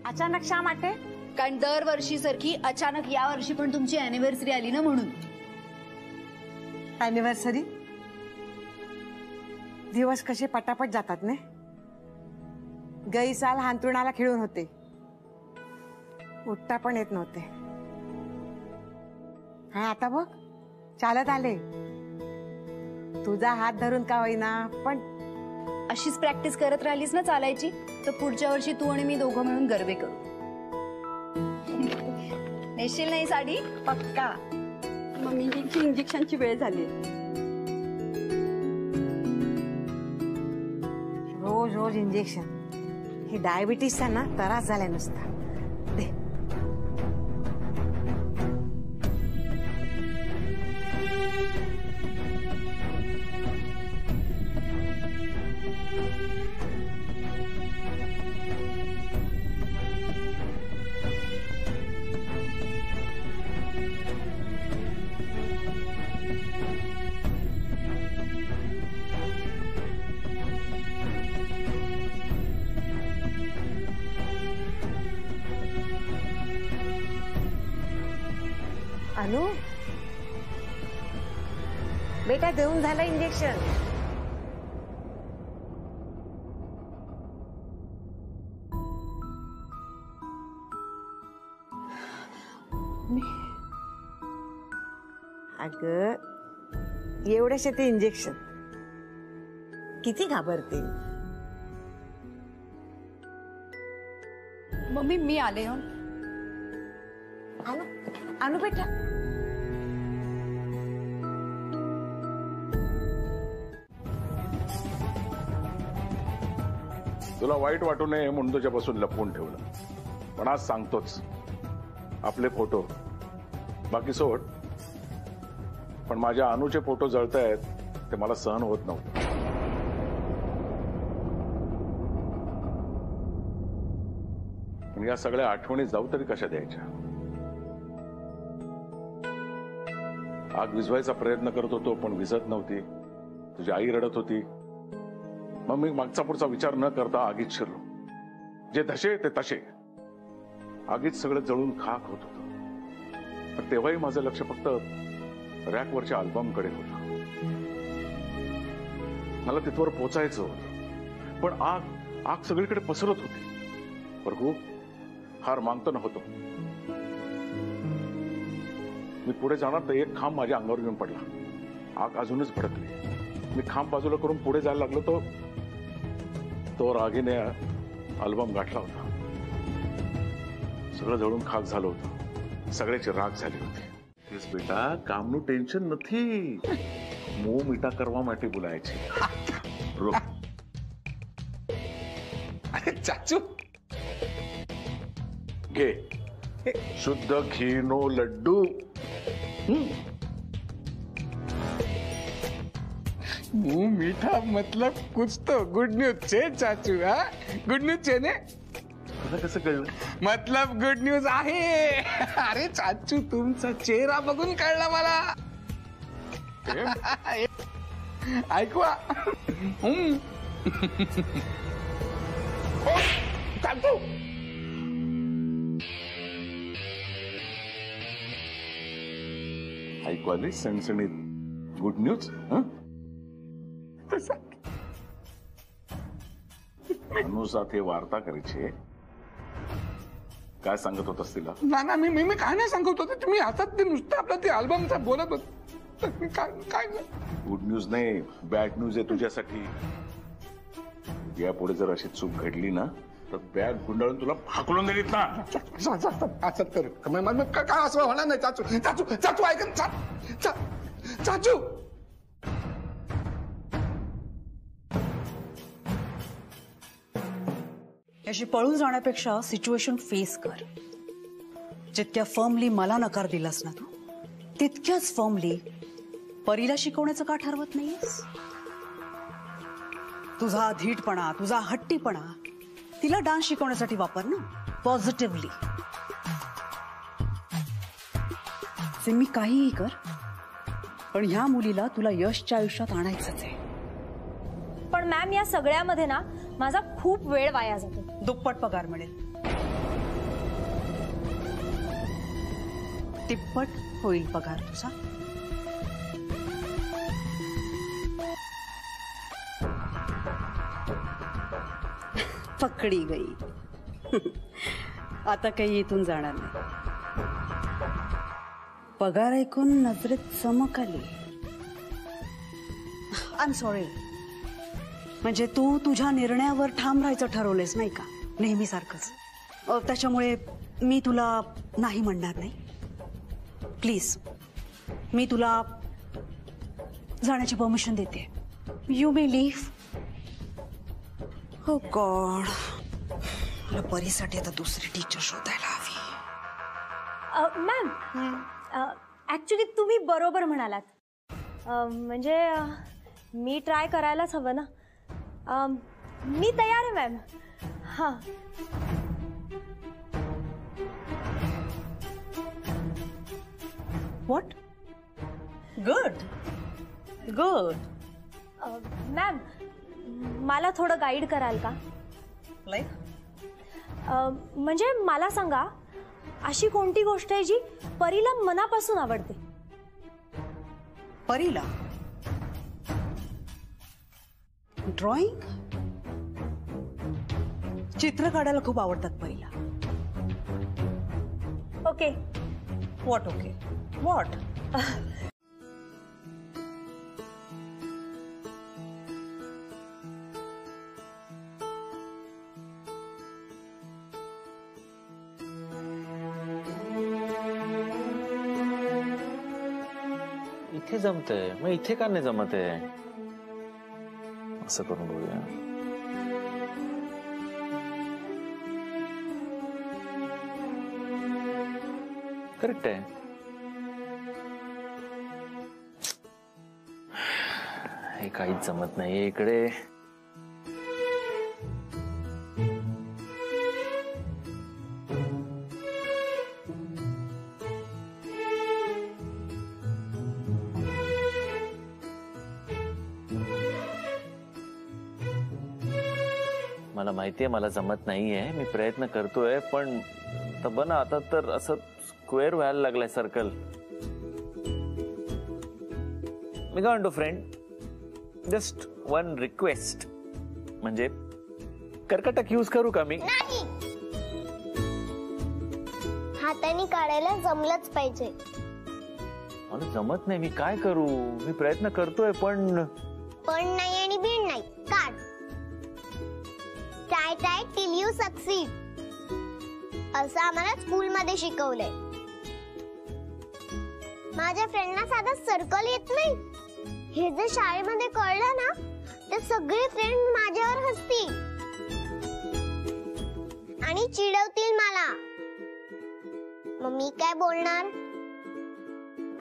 अचानक शा माटे? कारण दरवर्षी सारखी अचानक या वर्षी पण तुमची अॅनिव्हर्सरी आली ना म्हणून. अॅनिव्हर्सरी? दिवस कसे पटापट जातात ने. गई साल हांतरुणाला खेळून होते, उठता पण येत नव्हते. हा आता बघ चालत आले. तुझा हात धरून का होईना पण अशीच प्रॅक्टिस करत राहिलीस ना चालायची तर पुढच्या वर्षी तू आणि मी दोघं मिळून गरबे करू. नेशील नाही साडी? पक्का. मम्मीची इंजेक्शनची वेळ झाली. रोज रोज इंजेक्शन, हे डायबिटीसचा ना त्रास झालाय नुसता. दे. अनु बेटा देऊन झालं इंजेक्शन. अगं एवढेशे ते इंजेक्शन किती घाबरते. मम्मी मी आले. हो अनु अनु बेटा तुला वाईट वाटू नये म्हणून तुझ्यापासून लपवून ठेवलं, पण आज सांगतोच. आपले फोटो बाकी सोड, पण माझ्या अनुचे फोटो जळतायत ते मला सहन होत नव्हतं. पण या सगळ्या आठवणी जाऊ तरी कशा द्यायच्या. आग विझवायचा प्रयत्न करत होतो पण विझत नव्हती. तुझी आई रडत होती. मग मी मागचा पुढचा विचार न करता आगीत शिरलो. जे धसे ते तसे. आगीत सगळं जळून खाक होत होतं. पण तेव्हाही माझं लक्ष फक्त रॅकवरच्या अल्बमकडे होतं. मला तिथवर पोचायचं होतं, पण आग आग सगळीकडे पसरत होती. प्रभू हार मागतो नव्हतो. मी पुढे जाणार तर एक खांब माझ्या अंगावर येऊन पडला. आग अजूनच भडकली. मी खांब बाजूला करून पुढे जायला लागलो तो रागीने अल्बम गाठला होता. सगळं जळून खाक झालं होतं. सगळ्याची राग झाली होती. तेच बेटा कामનું ટેન્શન નથી, મોં મીઠા કરવા માટે બોલાય છે. अरे चाचू घे शुद्ध घीनो लड्डू. मुंह मीठा मतलब कुछ तो गुड न्यूज छे चाचू. हा गुड न्यूज छे ने. तुला कसं कळलं? मतलब गुड न्यूज आहे. अरे चाचू तुमचा चेहरा बघून कळला मला. ऐकवा. चाचू ऐकू आली सणसणीत गुड न्यूज. अनु साथे वार्ता करायची. काय सांगत होतास तिला? ना ना मी काय नाही सांगत होते. तुम्ही हातात ते नुसतं आपलं ते अल्बमचा बोलत होत. काय गुड न्यूज नाही, बॅड न्यूज आहे तुझ्यासाठी. यापुढे जर अशी चूक घडली ना तर बॅग गुंडाळून तुला फाकलून देईत ना. असं तर काय असं होणार नाही. चाचू चाचू चाचू ऐक चाचू. याशी पळून जाण्यापेक्षा सिच्युएशन फेस कर. जितक्या फर्मली मला नकार दिलास ना तू, तितक्याच फर्मली परीला शिकवण्याचं का ठरवत नाहीस? तुझा धीटपणा, तुझा हट्टीपणा तिला डान्स शिकवण्यासाठी वापर ना, पॉझिटिव्हली. मी काहीही कर, पण ह्या मुलीला तुला यशच्या आयुष्यात आणायचंच आहे. पण मॅम या सगळ्यामध्ये ना माझा खूप वेळ वाया जातो. दुप्पट पगार मिळेल, तिप्पट होईल पगार तुझा. पकडी गई. आता काही इथून जाणार नाही. पगार ऐकून नजरेत चमक आली. I am sorry. म्हणजे तू तुझ्या निर्णयावर ठाम राहायचं ठरवलेस नाही का, नेहमीसारखंच. त्याच्यामुळे मी तुला नाही म्हणणार नाही. प्लीज, मी तुला जाण्याची परमिशन देते. You may leave. Oh god, मला परीसाठी आता दुसरी टीचर शोधायला हवी. मॅम ऍक्च्युली तुम्ही बरोबर म्हणालात. म्हणजे मी ट्राय करायलाच हवं ना. मी तयार आहे मॅम. हां. व्हॉट? Good good. मॅम मला थोडं गाईड कराल का? लाईक? म्हणजे मला सांगा, अशी कोणती गोष्ट आहे जी परीला मनापासून आवडते? परीला ड्रॉइंग, चित्र काढायला खूप आवडतात परीला. ओके. What okay? व्हॉट? इथे जमतंय, मग इथे का नाही जमत आहे? असं करून बघूया. करेक्ट आहे. हे काहीच जमत नाहीये इकडे. मला माहितीये मला जमत नाहीये, मी प्रयत्न करतोय, पण बना आता तर असं स्क्वेअर व्हायला लागलाय सर्कल. मी काय म्हणतो फ्रेंड, जस्ट वन रिक्वेस्ट, म्हणजे कर्कटक यूज करू का मी? हाताने काढायला जमलंच पाहिजे. मला जमत नाही, मी काय करू? मी प्रयत्न करतोय पण नाही आणि बीड नाही. काढ. ट्राय टिल यू सक्सीड असं आम्हाला स्कूलमध्ये शिकवलंय. माझ्या फ्रेंडना साधा सर्कल येत नाही. हे जर शाळेमध्ये कळलं ना तर सगळे फ्रेंड माझ्यावर हसतील आणि चिडवतील मला. मग मी काय बोलणार?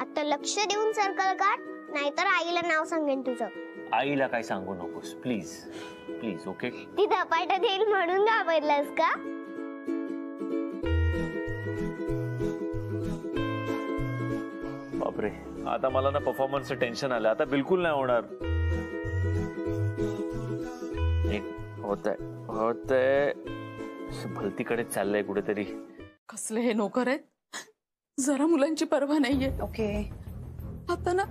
आता लक्ष देऊन सर्कल काढ, नाहीतर आईला नाव सांगेन तुझं. आईला काय सांगू नकोस प्लीज प्लीज. ओके? ती धपाटा देईल म्हणून घाबरलास का? बापरे, आता मला ना परफॉर्मन्सचं टेन्शन आलं. आता बिलकुल नाही होणार. होतंय भलतीकडे चाललंय कुठेतरी. कसले हे नोकर आहेत, जरा मुलांची पर्वा नाहीये. ओके, आता ना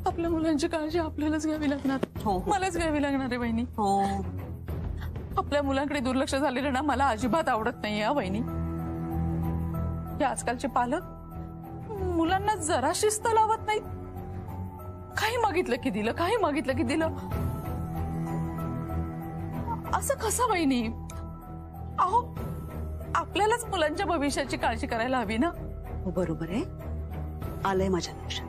आपल्या मुलांची काळजी आपल्यालाच घ्यावी लागणार. मलाच घ्यावी लागणार आहे वहिनी. आपल्या मुलांकडे दुर्लक्ष झालेलं ना मला अजिबात आवडत नाहीये वहिनी. हे आजकालचे पालक मुलांना जरा शिस्त लावत नाहीत. काही मागितलं की दिलं, काही मागितलं की दिलं. असं कसं वहिनी? अहो आपल्यालाच मुलांच्या भविष्याची काळजी करायला हवी ना. बरोबर आहे, आलंय माझ्या लक्षात.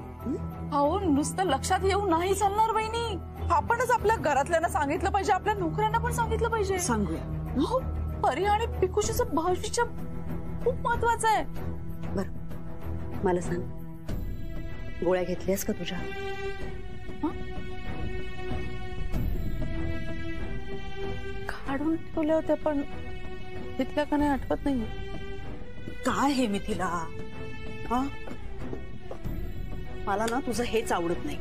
अहो नुसतं लक्षात येऊ नाही चालणार वहिनी. आपणच आपल्या घरातल्यांना सांगितलं पाहिजे, आपल्या नोकऱ्यांना पण सांगितलं पाहिजे. सांगूया. हो, परी आणि पिकुशीचं भविष्य खूप महत्वाचं आहे. बर मला सांग, गोळ्या घेतल्यास का तुझ्या? काढून ठेवल्या होत्या पण तिथल्या का नाही आठवत नाही. काय हे मी तिला? मला ना तुझं हेच आवडत नाही.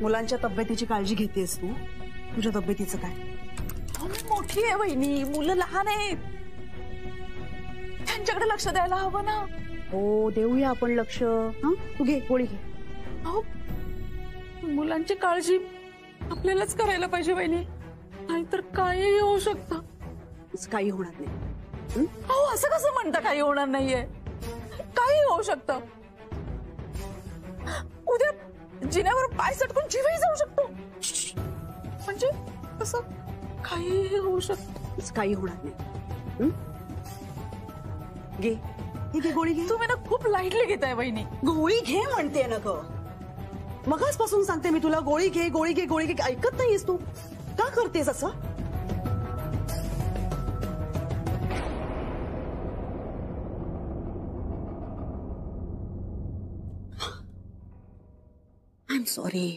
मुलांच्या तब्येतीची काळजी घेतेस तू, तुझ्या तब्येतीचं काय? मी मोठी आहे वहिनी, मुलं लहान आहेत, त्यांच्याकडे लक्ष द्यायला हवं ना. हो देऊया आपण लक्ष. हा तू घे गोळी घे. अहो, मुलांची काळजी आपल्यालाच करायला पाहिजे वहिनी, नाहीतर काही होऊ शकतं. काही होणार नाही. अहो असं कसं म्हणता काही होणार नाहीये? काही होऊ शकतं. उद्या जिन्यावर पाय सटकून जीवही जाऊ शकतो. म्हणजे कसं काही होऊ शकतं. काही होणार नाही. घे घे गोळी घे. तुम्ही ना खूप लाईटली घेताय वहिनी. गोळी घे म्हणते ना ग, मगाचपासून सांगते मी तुला गोळी घे गोळी घे गोळी घे, ऐकत नाहीस तू. का करतेस असं? I am sorry.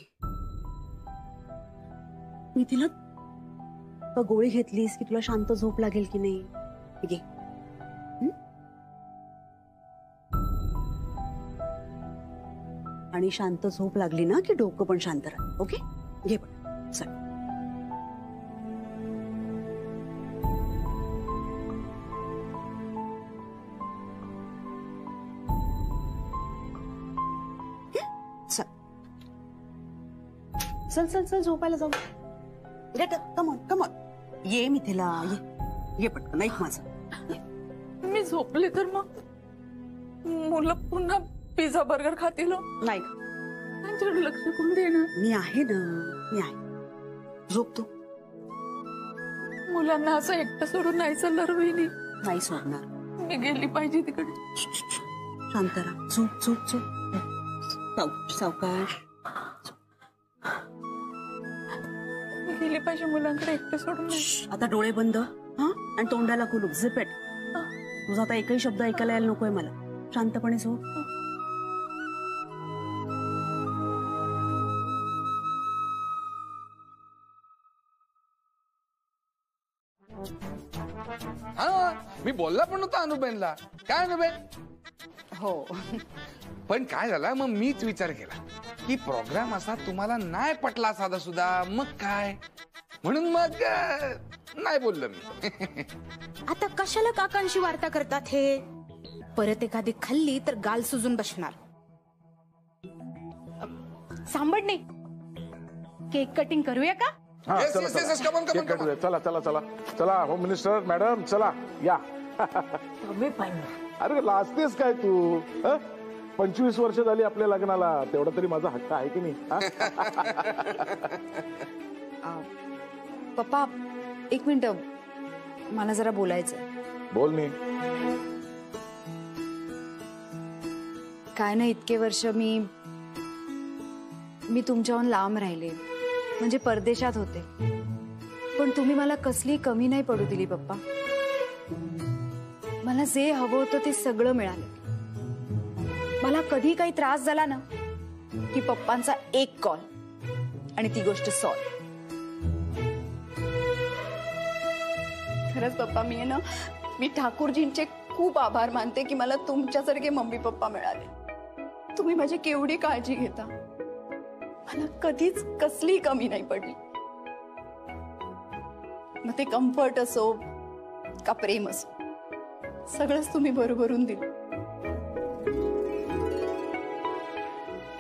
मी तिला गोळी घेतलीस की तुला शांत झोप लागेल की नाही? घे. आणि शांत झोप लागली ना की डोकं पण शांत राहतं. ओके घे पण. चल चल चल चल झोपायला जाऊ. Get up. Come on come on. ये मिथिला ये ये पटकन. ऐक माझं. मी झोपले तर मग मुलं पुन्हा पिझ्झा बर्गर खातील. नाही त्यांच्याकडे लक्ष कोण देणार? मी आहे ना, मी आहे. झोप तू. मुलांना असं एकटं सोडून नाही चालणार वहिनी. नाही सोडणार. मी गेली पाहिजे तिकडे. शांत राहा. झोप झोप झोप. सावकाश. गेली पाहिजे मुलांकडे एकटं सोडून. आता डोळे बंद. हा आणि तोंडाला कुलूप. झिपेट. तुझा आता एकही शब्द ऐकायला यायला नकोय मला. शांतपणे झोप. हा मी बोलला पण होता अनुबेनला. काय अनुबेन? हो पण काय झालं मग मीच विचार केला की प्रोग्राम असा तुम्हाला नाही पटला साधा सुद्धा, मग काय म्हणून मग नाही बोललो मी. आता कशाला काकांशी वार्ता करतात हे? परत एखादी खाल्ली तर गाल सुजून बसणार. सांभाळणे. केक कटिंग करूया का? Yes, yes, yes, yes, come on, come on, come on. चला चला चला चला. होम मिनिस्टर मॅडम चला या. अरे लाजतेस काय तू? 25 वर्ष झाली आपल्या लग्नाला, तेवढा तरी माझा हक्क आहे की नाही? पप्पा एक मिनिट, मला जरा बोलायचं. बोल नी. काय ना, इतके वर्ष मी तुमच्याहून लांब राहिले, म्हणजे परदेशात होते, पण तुम्ही मला कसली कमी नाही पडू दिली पप्पा. मला जे हवं होतं ते सगळं मिळालं. मला कधी काही त्रास झाला ना की पप्पांचा एक कॉल आणि ती गोष्ट सॉल्व. खरंच पप्पा, मी ठाकूरजींचे खूप आभार मानते की मला तुमच्यासारखे मम्मी पप्पा मिळाले. तुम्ही माझी केवढी काळजी घेता. मला कधीच कसली कमी नाही पडली. मग ते कम्फर्ट असो का प्रेम असो, सगळंच तुम्ही बरोबरून दिलं.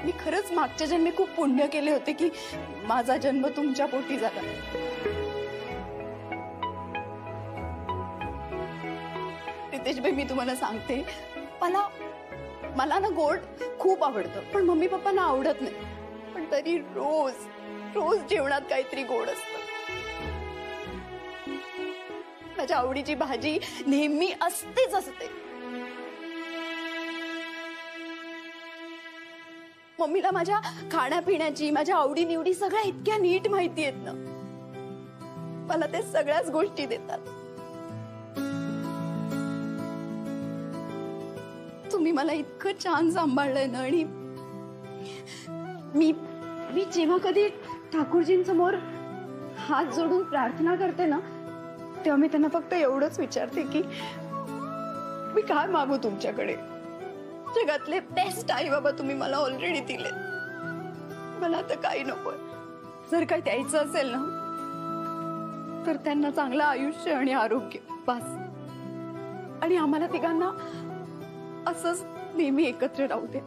मी खरंच मागच्या जन्मी खूप पुण्य केले होते की माझा जन्म तुमच्या पोटी झाला. रितेश भाई, मी तुम्हाला सांगते, मला ना गोड खूप आवडतं, पण मम्मी पप्पांना आवडत नाही. पण तरी रोज जेवणात काहीतरी गोड असतं. माझ्या आवडीची भाजी नेहमी असतेच असते. मम्मीला माझ्या खाण्यापिण्याची, माझ्या आवडी निवडी सगळ्या इतक्या नीट माहिती आहेत ना. मला ते सगळ्याच गोष्टी देतात. तुम्ही मला इतकं छान सांभाळलंय ना. आणि मी जेव्हा कधी ठाकूरजींसमोर हात जोडून प्रार्थना करते ना, तेव्हा मी त्यांना फक्त एवढंच विचारते की मी काय मागू तुमच्याकडे. जगातले बेस्ट आई बाबा तुम्ही मला ऑलरेडी दिले. मला आता काही नकोय. जर काही द्यायचं असेल ना तर त्यांना चांगलं आयुष्य आणि आरोग्य बस. आणि आम्हाला तिघांना असंच नेहमी एकत्र राहू दे.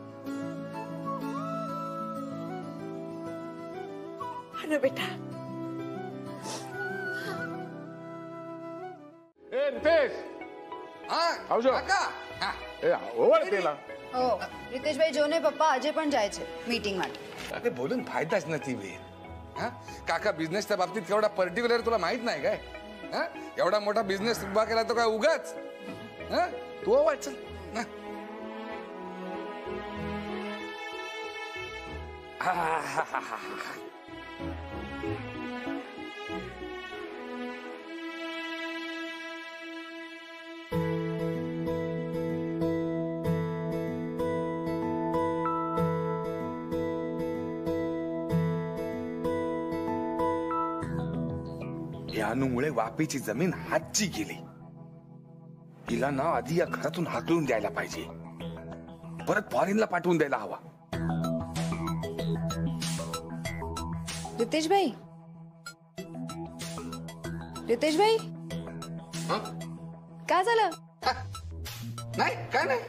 अरे बेटा. ए रितेश, हो रितेश भाई जो ने पप्पा अजय पण जायचे मीटिंग मध्ये. अरे बोलून फायदाच नाही बे. काका बिझनेसच्या बाबतीत केवढा पर्टिक्युलर तुला माहित नाही काय? एवढा मोठा बिझनेस उभा केला तो काय उगाच? तू वाचल या अनुमुळे वापीची जमीन हातची गेली. तिला ना आधी या घरातून हाकलून द्यायला पाहिजे, परत फॉरेनला पाठवून द्यायला हवा. रितेश भाई, रितेश भाई काय झालं? नाही काय नाही.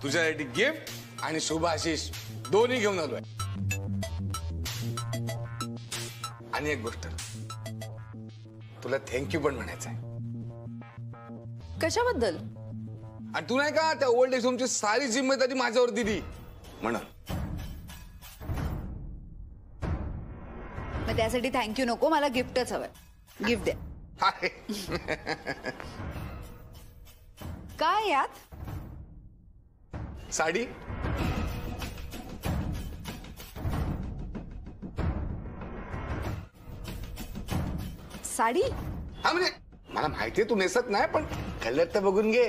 तुझ्यासाठी गिफ्ट आणि शुभ आशीष दोन्ही घेऊन आलोय. आणि एक गोष्ट तुला थँक्यू पण म्हणायचं आहे. कशाबद्दल? आणि तू नाही का त्या ओल्ड एज होमची सारी जिम्मेदारी माझ्यावर दिली म्हणून. मग त्यासाठी थँक्यू नको, मला गिफ्टच हवंय. गिफ्ट द्या. काय यात? साडी. साडी? हा म्हणजे मला माहितीये तू नेसत नाही, पण कलर तर बघून घे.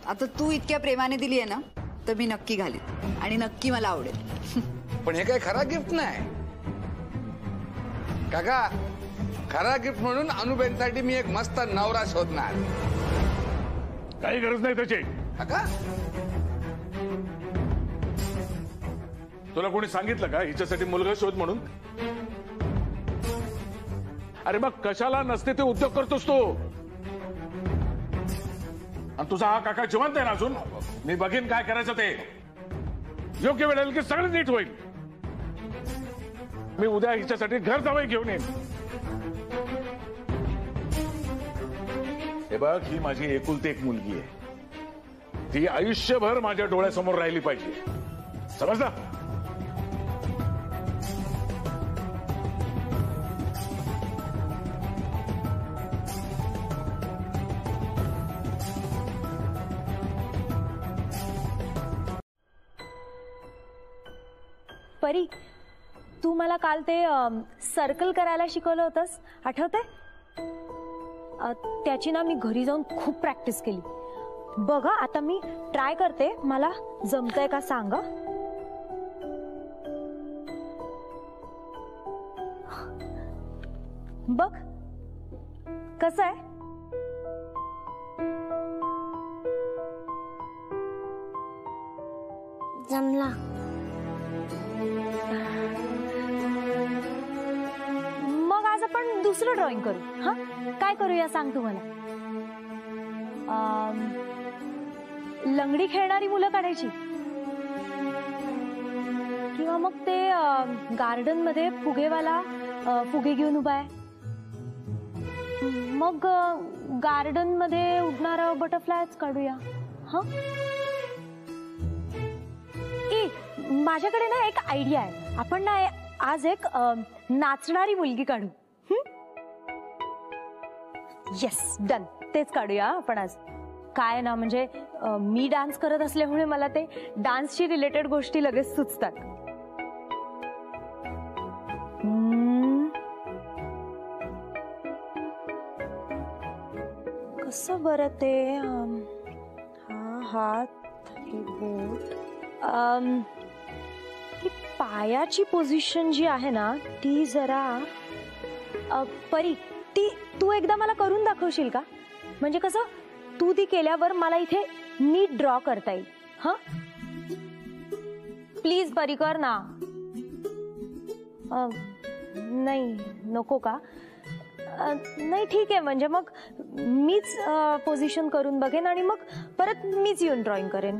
आता तू इतक्या प्रेमाने दिली आहे ना तर मी नक्की घालीन आणि नक्की मला आवडेल. पण हे काय खरा गिफ्ट नाही काका. खरा गिफ्ट म्हणून अनुबेनसाठी मी एक मस्त नवरा शोधणार. काही गरज नाही त्याची. काका तुला कोणी सांगितलं का हिच्यासाठी मुलगा शोध म्हणून? अरे मग कशाला नसते ते उद्योग करतोस तू? आणि तुझा हा काका जिवंत आहे ना अजून? मी बघीन काय करायचं ते. योग्य वेळ आली की सगळं नीट होईल. मी उद्या हिच्यासाठी घर जावई घेऊन येईन. हे बघ, ही माझी एकुलती एक मुलगी आहे. ती आयुष्यभर माझ्या डोळ्यासमोर राहिली पाहिजे. समजलं? परी, तू मला काल ते सर्कल करायला शिकवलं होतंस, आठवतंय? त्याची ना मी घरी जाऊन खूप प्रॅक्टिस केली. बघा आता मी ट्राय करते, मला जमतंय का सांगा. बघ कसं आहे. जमला. मग आज आपण दुसरं ड्रॉइंग करू. हा, काय करूया सांग तू मला. लंगडी खेळणारी मुलं काढायची, किंवा मग ते गार्डन मध्ये फुगेवाला फुगे घेऊन उभा आहे. मग गार्डन मध्ये उडणारा बटरफ्लायच काढूया. हा, माझ्याकडे ना एक आयडिया आहे. आपण ना आज एक नाचणारी मुलगी काढू. Yes, done. तेच काढूया आपण आज. काय ना, म्हणजे मी डान्स करत असल्यामुळे मला ते डान्सशी रिलेटेड गोष्टी लगेच सुचतात. कसं बरं ते, हा हात, हे बोट, पायाची पोझिशन जी आहे ना ती जरा परी, ती तू एकदा मला करून दाखवशील का? म्हणजे कसं तू ती केल्यावर मला इथे नीट ड्रॉ करता येईल. हा प्लीज बरी कर ना. नाही नको का? नाही ठीक आहे, म्हणजे मग मीच पोझिशन करून बघेन आणि मग परत मीच येऊन ड्रॉइंग करेन.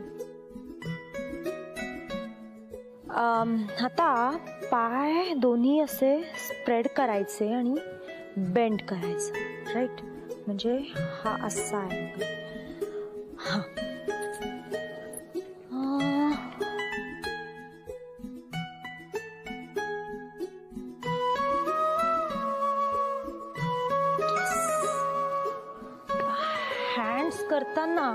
आता पाय दोन्ही असे स्प्रेड करायचे आणि बेंड करायचं, राईट? म्हणजे हा असा आहे. हा हँड्स करताना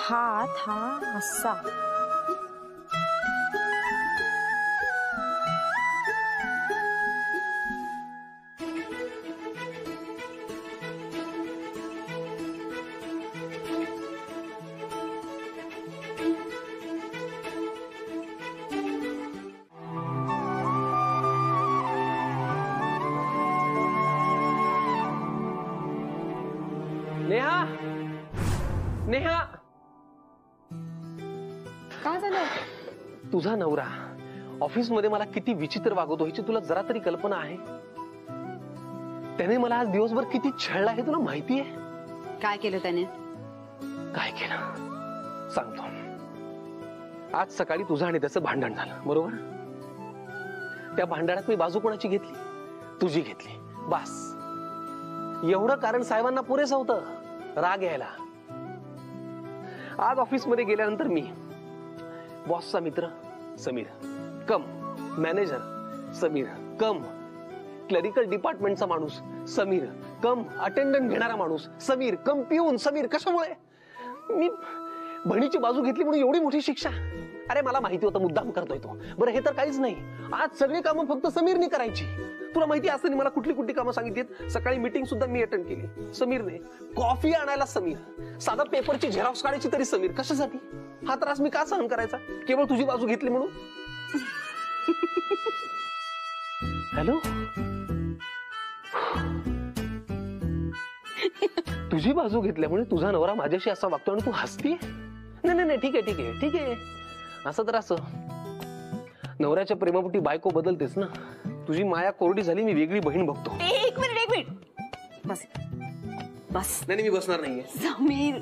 हात हा असा. नेहा, नेहा, काय झालं? तुझा नवरा ऑफिस मध्ये मला किती विचित्र वागवतो ह्याची तुला जरा तरी कल्पना आहे? त्याने मला आज दिवसभर किती छळला हे तुला माहिती आहे? काय केलं त्याने? काय केलं सांगतो. आज सकाळी तुझं आणि त्याचं भांडण झालं, बरोबर? त्या भांडणात मी बाजू कोणाची घेतली? तुझी घेतली. बस एवढं कारण साहेबांना पुरेसं होतं राग यायला. आज ऑफिस मध्ये गेल्यानंतर मी बॉसचा मित्र समीर कम मॅनेजर समीर कम क्लरिकल डिपार्टमेंटचा माणूस समीर कम अटेंडंट घेणारा माणूस समीर कम पिऊन समीर. कशामुळे? मी बहिणीची बाजू घेतली म्हणून एवढी मोठी शिक्षा? अरे मला माहिती होतं मुद्दाम करतोय तो. बरं हे तर काहीच नाही, आज सगळी कामं फक्त समीरने करायची. तुला माहिती असं मला कुठली कुठली कामं सांगितलीत. सकाळी मीटिंग सुद्धा मी अटेंड केली समीरने. कॉफी आणायला समीर, साधा पेपरची झेरॉक्स काढायची तरी समीर. कशासाठी? हा त्रास मी का सहन करायचा केवळ तुझी बाजू घेतली म्हणून? हॅलो, तुझी बाजू घेतल्यामुळे तुझा नवरा माझ्याशी असा वागतो आणि तू हसतीये? नाही नाही ठीक आहे ठीक आहे ठीक आहे. असं तर असं नवऱ्याच्या प्रेमापोटी बायको बदलतेस ना. तुझी माया कोरडी झाली, मी वेगळी बहीण बघतो. एक मिनिट बस बस. नाही मी बसणार नाहीये समीर.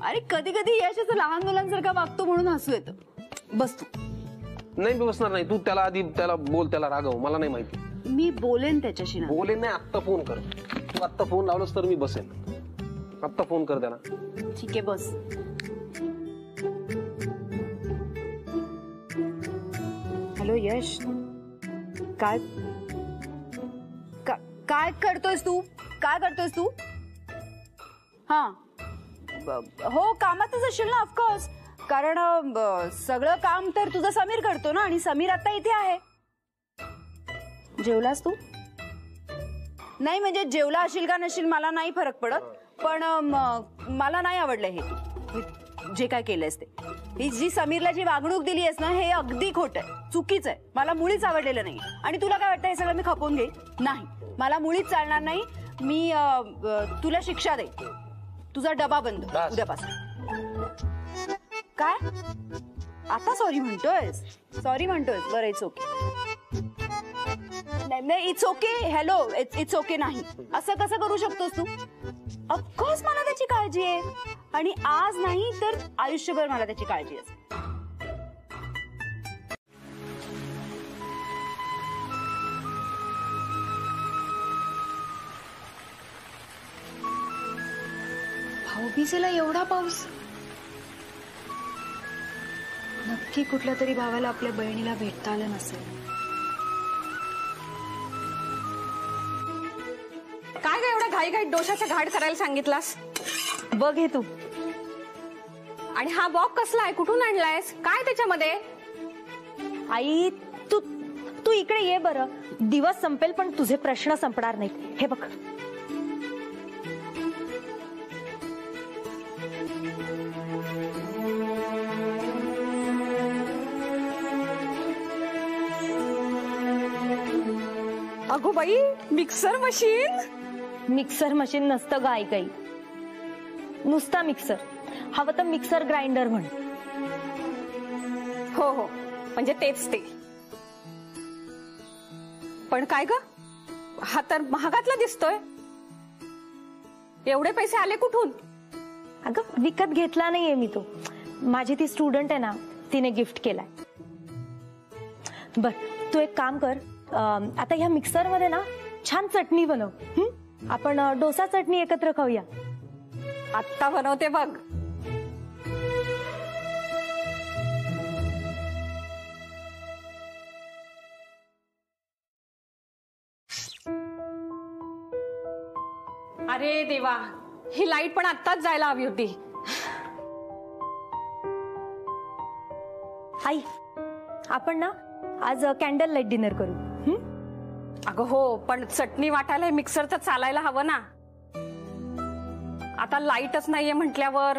अरे कधी कधी यश असं लहान मुलांसारखा वागतो म्हणून हसू येतं. बस तू. नाही मी बसणार नाही. तू त्याला आधी त्याला बोल, त्याला रागव. मला नाही माहिती. मी बोलेन त्याच्याशी. बोलेन नाही, आत्ता फोन कर. तू आत्ता फोन लावलंस तर मी बसेन. आत्ता फोन कर त्याला. ठीक आहे बस. हॅलो यश, काय काय करतोयस तू? काय करतोयस तू? हा हो कामातच असेल ना ऑफकोर्स, कारण सगळं काम तर तुझं समीर करतो ना. आणि समीर आता इथे आहे. जेवलास तू? नाही म्हणजे जेवला असेल का नशील मला नाही फरक पडत, पण मला नाही आवडलं हे जे काय केलंयस ते. ही जी समीरला जी वागणूक दिली आहेस ना, हे अगदी खोटं आहे, चुकीचं आहे. मला मुळीच आवडलेलं नाही. आणि तुला काय वाटतं हे सगळं मी खपवून घेईन? नाही, मला मुळीच चालणार नाही. मी तुला शिक्षा देईन. तुझा डबा बंद उद्यापासून. काय आता सॉरी म्हणतोयस? सॉरी म्हणतोयस? बरं इट्स ओके. नाही it's okay. Hello it's okay नाही. असं कसं करू शकतोस तू? ऑफकोर्स मला त्याची काळजी आहे, आणि आज नाही तर आयुष्यभर मला त्याची काळजी असते. भाऊबीजेला एवढा पाऊस? नक्की कुठल्या तरी भावाला आपल्या बहिणीला भेटता आलं नसेल. काय काय एवढा घाई घाई डोशाचा घाट करायला सांगितलास? बघ हे तू. आणि हा बॉक्स कसला आहे? कुठून आणलायस? काय त्याच्यामध्ये? आई तू तू इकडे ये बरं. दिवस संपेल पण तुझे प्रश्न संपणार नाहीत. हे बघ. अगो बाई, मिक्सर मशीन? मिक्सर मशीन नसतं ग आई काही, नुसता मिक्सर. हवं तर मिक्सर ग्राइंडर म्हण. हो हो, म्हणजे तेच ते. पण काय ग, हा तर महागातला दिसतोय. एवढे पैसे आले कुठून? अगं विकत घेतला नाहीये मी तो. माझी ती स्टुडंट आहे ना, तिने गिफ्ट केलाय. बर तू एक काम कर, आता ह्या मिक्सर मध्ये ना छान चटणी बनव. आपण डोसा चटणी एकत्र खाऊया. आत्ता बनवते बघ. अरे देवा, ही लाईट पण आत्ताच जायला हवी होती. आई, आपण ना आज कॅन्डल लाईट डिनर करू. अगं हो, पण चटणी वाटायला मिक्सर तर चालायला हवं ना. आता लाईटच नाहीये म्हटल्यावर.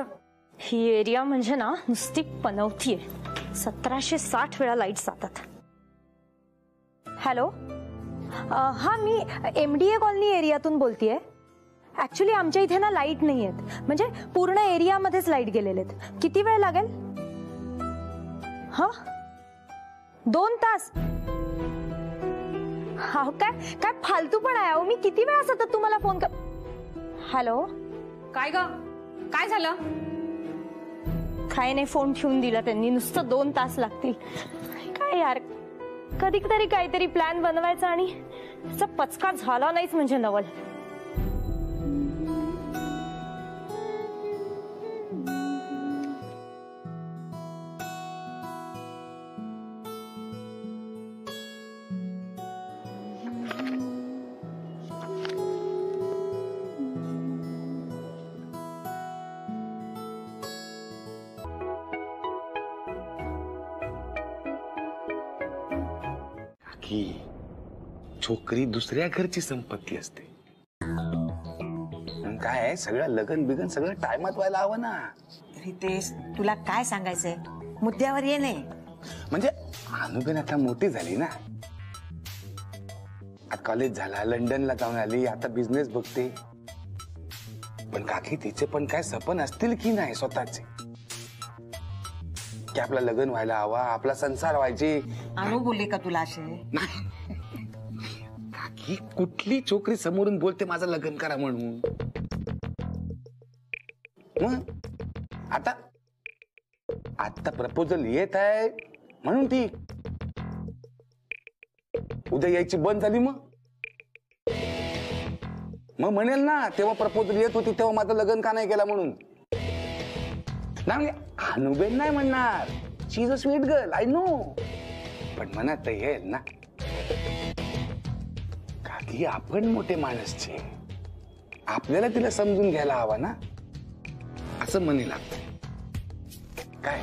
ही एरिया म्हणजे ना नुसती पनवती आहे. 1760 वेळा लाईट जातात. हॅलो, हा मी MDA कॉलनी एरियातून बोलतेय. ऍक्च्युली आमच्या इथे ना लाईट नाही आहेत, म्हणजे पूर्ण एरियामध्येच लाईट गेलेले आहेत. किती वेळ लागेल? हा 2 तास? हा काय काय फालतू पण आहे. मी किती वेळा सतत तुम्हाला फोन कर. हॅलो, काय ग, काय झालं? काय नाही, फोन ठेवून दिला त्यांनी. नुसतं 2 तास लागतील. काय यार, कधी तरी काहीतरी प्लॅन बनवायचा आणि त्याचा पचका झाला नाहीच म्हणजे नवल. छोकरी दुसऱ्या घरची संपत्ती असते. काय आहे, सगळं लगन बिगन सगळं टायमात व्हायला हवं ना. रितेश, तुला काय सांगायचंय, मुद्द्यावर ये नाही. म्हणजे अनुबेन आता मोठी झाली ना, आता कॉलेज झाला, लंडनला जाऊन आली, आता बिझनेस बघते. पण काकी, तिचे पण काय सपन असतील की नाही स्वतःचे, की आपलं लग्न व्हायला हवा, आपला संसार व्हायचे. अनु बोलले का तुला असे? नाही काकी, कुठली छोकरी समोरून बोलते माझं लग्न करा म्हणून? मग आता प्रपोजल येत आहे म्हणून ती उद्या यायची बंद झाली. मग म्हणेल ना, तेव्हा प्रपोजल येत होती तेव्हा माझं लग्न का नाही केला म्हणून. नाही अनुबेन नाही म्हणणार, she is a sweet girl, I know. पण मनात येईल ना, काकी आपण मोठे माणसचे, आपल्याला तिला समजून घ्यायला हवा ना, असं म्हणे लागत. काय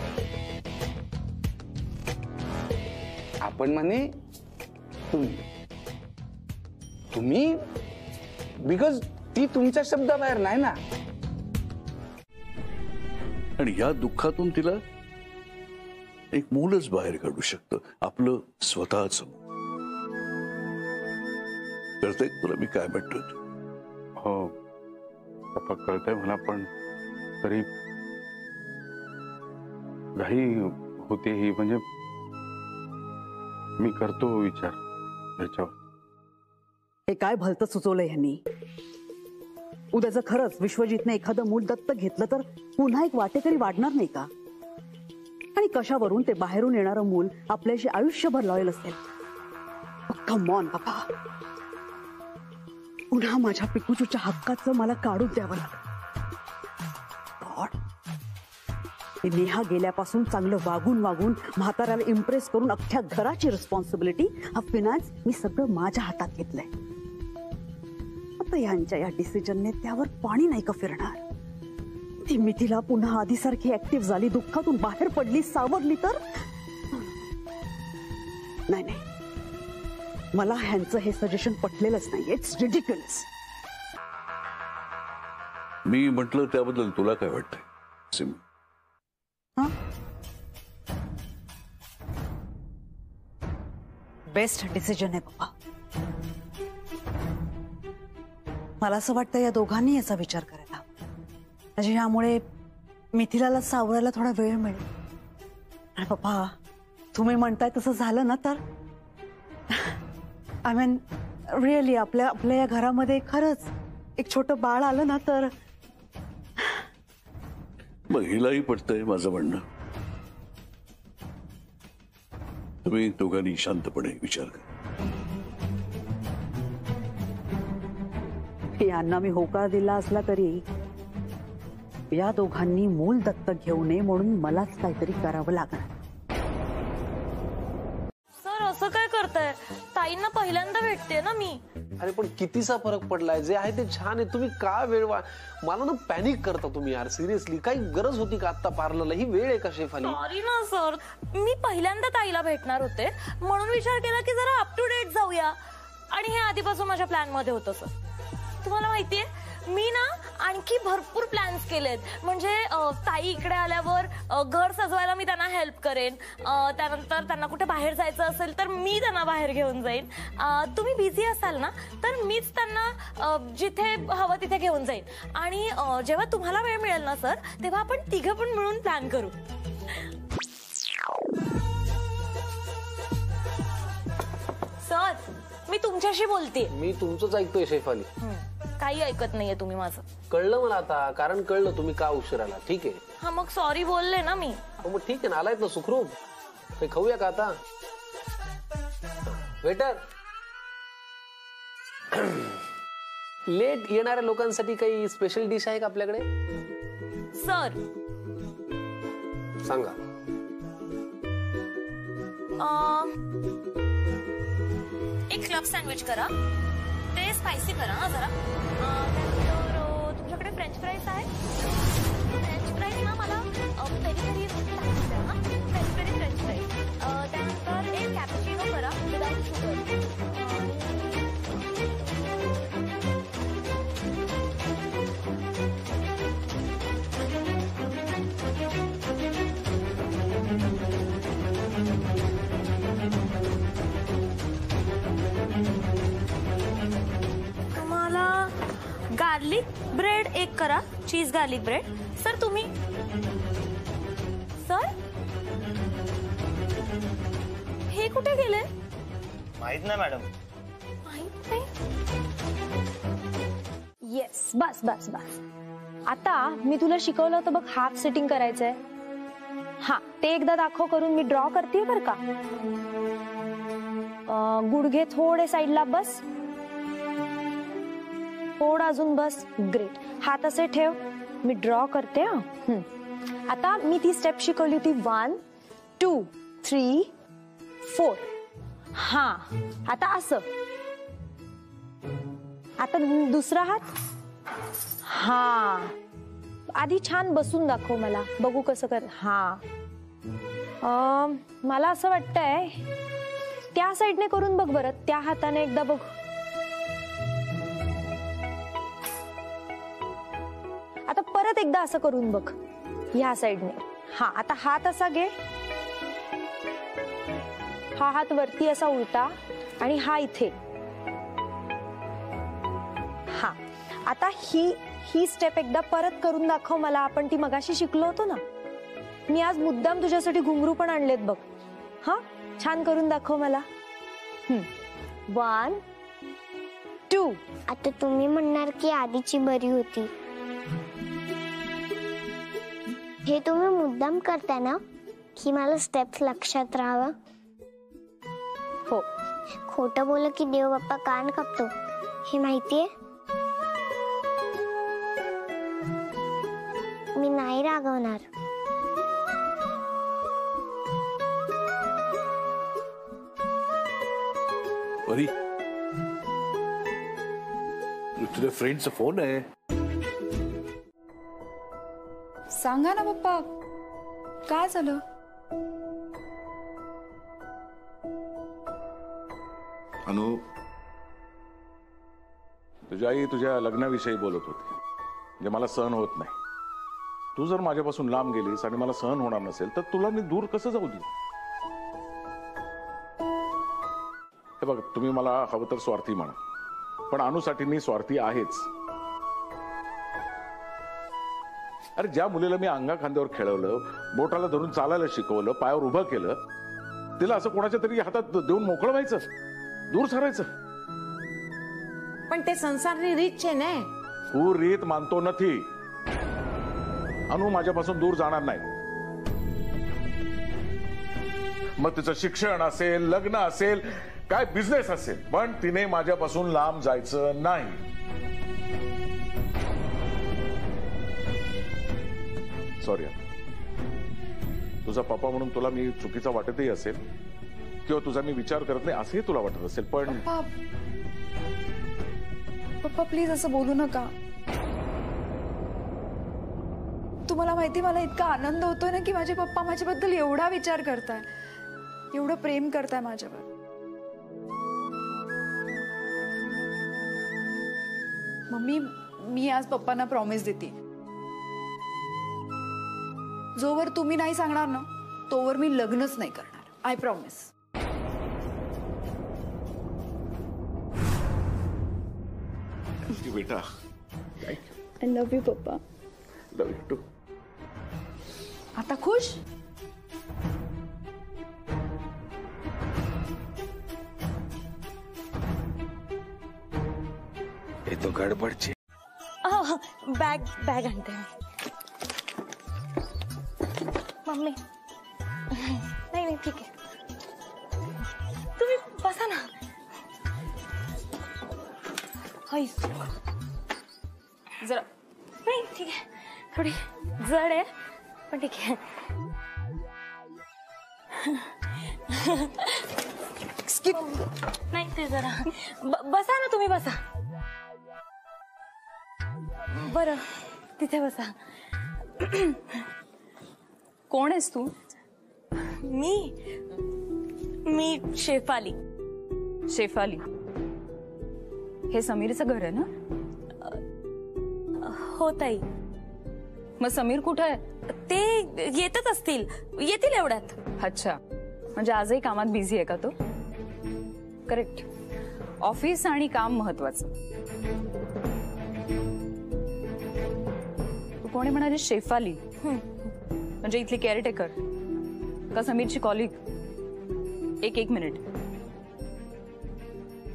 आपण म्हणे तुम्ही बिकॉज ती तुमच्या शब्दाबाहेर नाही ना. आणि या दुःखातून तिला एक मूलच बाहेर काढू शकतं, आपलं स्वतःच. कळतंय तुला मी काय म्हणतोय? हो पप्पा, कळतंय मला, पण तरी घाई होते ही. म्हणजे मी करतो विचार त्याच्यावर. हे काय भलतं सुचवलं ह्यांनी. उद्या जर खरंच विश्वजितने एखादं मूल दत्तक घेतलं तर पुन्हा एक वाटेकरी वाढणार नाही का? आणि कशावरून ते बाहेरून येणारं मूल आपल्याशी आयुष्यभर लॉयल असेल? कम ऑन बाबा, पुन्हा माझ्या पिकूच्या हक्काचं मला काढून द्यावं लागलं. नेहा गेल्यापासून चांगलं वागून म्हाताऱ्याला इम्प्रेस करून अख्ख्या घराची रिस्पॉन्सिबिलिटी, हा फिनान्स मी सगळं माझ्या हातात घेतलंय. आता यांच्या या डिसिजनने त्यावर पाणी नाही का फिरणार? ती मिथिला पुन्हा आधीसारखी ऍक्टिव्ह झाली, दुःखातून बाहेर पडली, सावरली तर नाही, मला ह्यांचं हे सजेशन पटलेलंच नाही. It's ridiculous. मी म्हटलं त्याबद्दल तुला काय वाटतंय? हा बेस्ट डिसिजन आहे पप्पा. मला असं वाटतं या दोघांनी याचा विचार करायला, म्हणजे यामुळे मिथिलाला सावरायला थोडा वेळ मिळेल. आणि पप्पा तुम्ही म्हणताय तसं झालं ना तर आय मीन रिअली आपल्या आपल्या या घरामध्ये खरंच एक छोटं बाळ आलं ना तर. मग हिलाही पटतंय माझं म्हणणं. तुम्ही दोघांनी शांतपणे विचार करा. यांना मी होकार दिला असला तरी या दोघांनी मूल दत्तक घेऊ नये म्हणून मलाच काहीतरी करावं लागणार. सर असं काय करताय? ताईंना पहिल्यांदा भेटते ना मी. अरे पण कितीचा फरक पडलाय, जे आहे ते छान आहे. तुम्ही का मला ना पॅनिक करता तुम्ही यार. सिरियसली काही गरज होती का आता पार्लरला? ही वेळ आहे का शेफाली? सॉरी ना सर, मी पहिल्यांदा ताईला भेटणार होते म्हणून विचार केला की जरा अप टू डेट जाऊया. आणि हे आधीपासून माझ्या प्लॅन मध्ये होतं सर. तुम्हाला माहितीये मी ना आणखी भरपूर प्लॅन्स केलेत. म्हणजे ताई इकडे आल्यावर घर सजवायला मी त्यांना हेल्प करेन. त्यानंतर त्यांना कुठे बाहेर जायचं असेल तर मी त्यांना बाहेर घेऊन जाईन. तुम्ही बिझी असाल ना तर मीच त्यांना जिथे हवं तिथे घेऊन जाईन. आणि जेव्हा तुम्हाला वेळ मिळेल ना सर तेव्हा आपण तिघं पण मिळून प्लॅन करू. सर मी तुमच्याशी बोलते. मी तुमचंच ऐकतोय शेफाली. काही ऐकत नाहीये तुम्ही माझं. कळलं मला आता, कारण कळलं तुम्ही का उशीर आला. ठीक आहे. हा मग सॉरी बोलले ना मी. मग ठीक आहे ना, आलायत ना सुखरूप. काही खाऊया का आता? वेटर, लेट येणाऱ्या लोकांसाठी काही स्पेशल डिश आहे का आपल्याकडे? सर सांगा. एक क्लब सँडविच करा. ते स्पायसी करा ना जरा. तुमच्याकडे फ्रेंच फ्राईज आहे? फ्रेंच फ्राईज ना मला peri peri peri peri French fries. त्यानंतर एक कॅपुचिनो करा विदाउट शुगर. गार्लिक ब्रेड एक करा. Cheese garlic bread. सर तुम्ही सर हे कुठे गेले? माहित नाही मॅडम. माहित नाही. येस बस बस बस. आता मी तुला शिकवलं होतं बघ हाफ सिटिंग करायचंय. हा ते एकदा दाखव करून. मी ड्रॉ करते बर का. गुडघे थोडे साईडला बस. थोडं अजून बस. ग्रेट. हात असे ठेव. मी ड्रॉ करते. आता मी ती स्टेप शिकवली होती 1 2 3 4. हा आता असं. आता दुसरा हात. हा आधी छान बसून दाखव मला बघू कसं कर. हा मला असं वाटतंय त्या साईडने करून बघ बरं. त्या हाताने एकदा बघ. आता परत एकदा असं करून बघ ह्या साईडने. हा आता हात असा घे. हा हात वरती असा उलटा आणि हा इथे. हा आता ही स्टेप एकदा परत करून दाखव मला. आपण ती मगाशी शिकलो होतो ना. मी आज मुद्दाम तुझ्यासाठी घुंगरू पण आणलेत बघ. हा छान करून दाखव मला. 1 2. आता तुम्ही म्हणणार की आधीची बरी होती. हे तुम्ही मुद्दाम करताय ना की मला स्टेप्स लक्षात राहावं? हो. खोटं बोल की देव बाप्पा कान कापतो हे माहितीये. मी नाही रागवणार. परी तुझ्या फ्रेंडचा फोन आहे. सांगा ना पप्पा काय झालं? अनु तुझी आई तुझ्या लग्नाविषयी बोलत होती. म्हणजे मला सहन होत नाही. तू जर माझ्यापासून लांब गेलीस आणि मला सहन होणार नसेल तर तुला मी दूर कसं जाऊ देऊ? हे बघ, तुम्ही मला हवं तर स्वार्थी म्हणा, पण अनुसाठी मी स्वार्थी आहेच. अरे ज्या मुलीला मी अंगा खांद्यावर खेळवलं, बोटाला धरून चालायला शिकवलं, पायावर उभं केलं, तिला असं कोणाच्या तरी हातात देऊन मोकळं व्हायचं, दूर सरायचं? पण ते संसारनी रीत छे ने. तू रीत मानतो નથી. अनु माझ्यापासून दूर जाणार नाही. मग तिचं शिक्षण असेल, लग्न असेल, काय बिझनेस असेल, पण तिने माझ्यापासून लांब जायचं नाही. सॉरी, तुझा पप्पा म्हणून तुला मी चुकीचा वाटतही असेल किंवा तुझा मी विचार करत नाही असंही तुला वाटत असेल, पण पप्पा प्लीज असं बोलू नका. तुम्हाला माहिती, मला इतका आनंद होतोय ना की माझे पप्पा माझ्याबद्दल एवढा विचार करताय, एवढं प्रेम करताय माझ्यावर. मम्मी, मी आज पप्पांना प्रॉमिस देते, जोवर तुम्ही नाही सांगणार ना तोवर मी लग्नच नाही करणार. I promise. बेटा, I love you papa. Love you too. आता खुश? हे तो गडबडचे. बॅग बॅग आणते मम्मी. नाही नाही ठीक आहे, तुम्ही बसा ना. जरा नाही ठीक आहे, थोडी जड आहे पण ठीक आहे. नाही ते जरा बसा ना, तुम्ही बसा. बरं तिथे बसा. कोण आहेस तू? मी शेफाली. शेफाली, हे समीरचं घर आहे ना? हो ताई. मग समीर कुठे आहे? ते येतच असतील, येतील एवढ्यात. अच्छा, म्हणजे आजही कामात बिझी आहे का तो? करेक्ट. ऑफिस आणि काम महत्वाचं. तू कोणी म्हणाली? शेफाली म्हणजे इथली केअरटेकर का समीरची कॉलिग? एक मिनिट,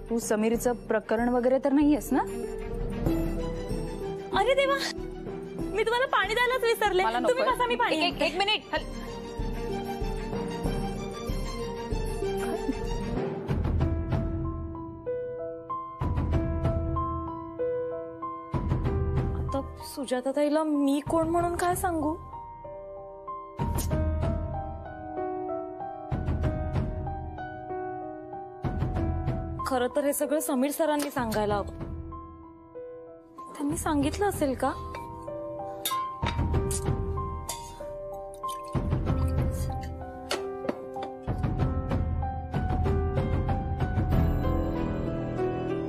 तू समीरचं प्रकरण वगैरे तर नाहीयेस ना? अरे देवा, मी तुम्हाला पाणी द्यायलाच विसरले. तुम्ही बसा, मी पाणी. एक मिनिट. आता सुजाता ताईला मी कोण म्हणून काय सांगू? खरं तर हे सगळं समीर सरांनी सांगायला हवं. त्यांनी सांगितलं असेल का?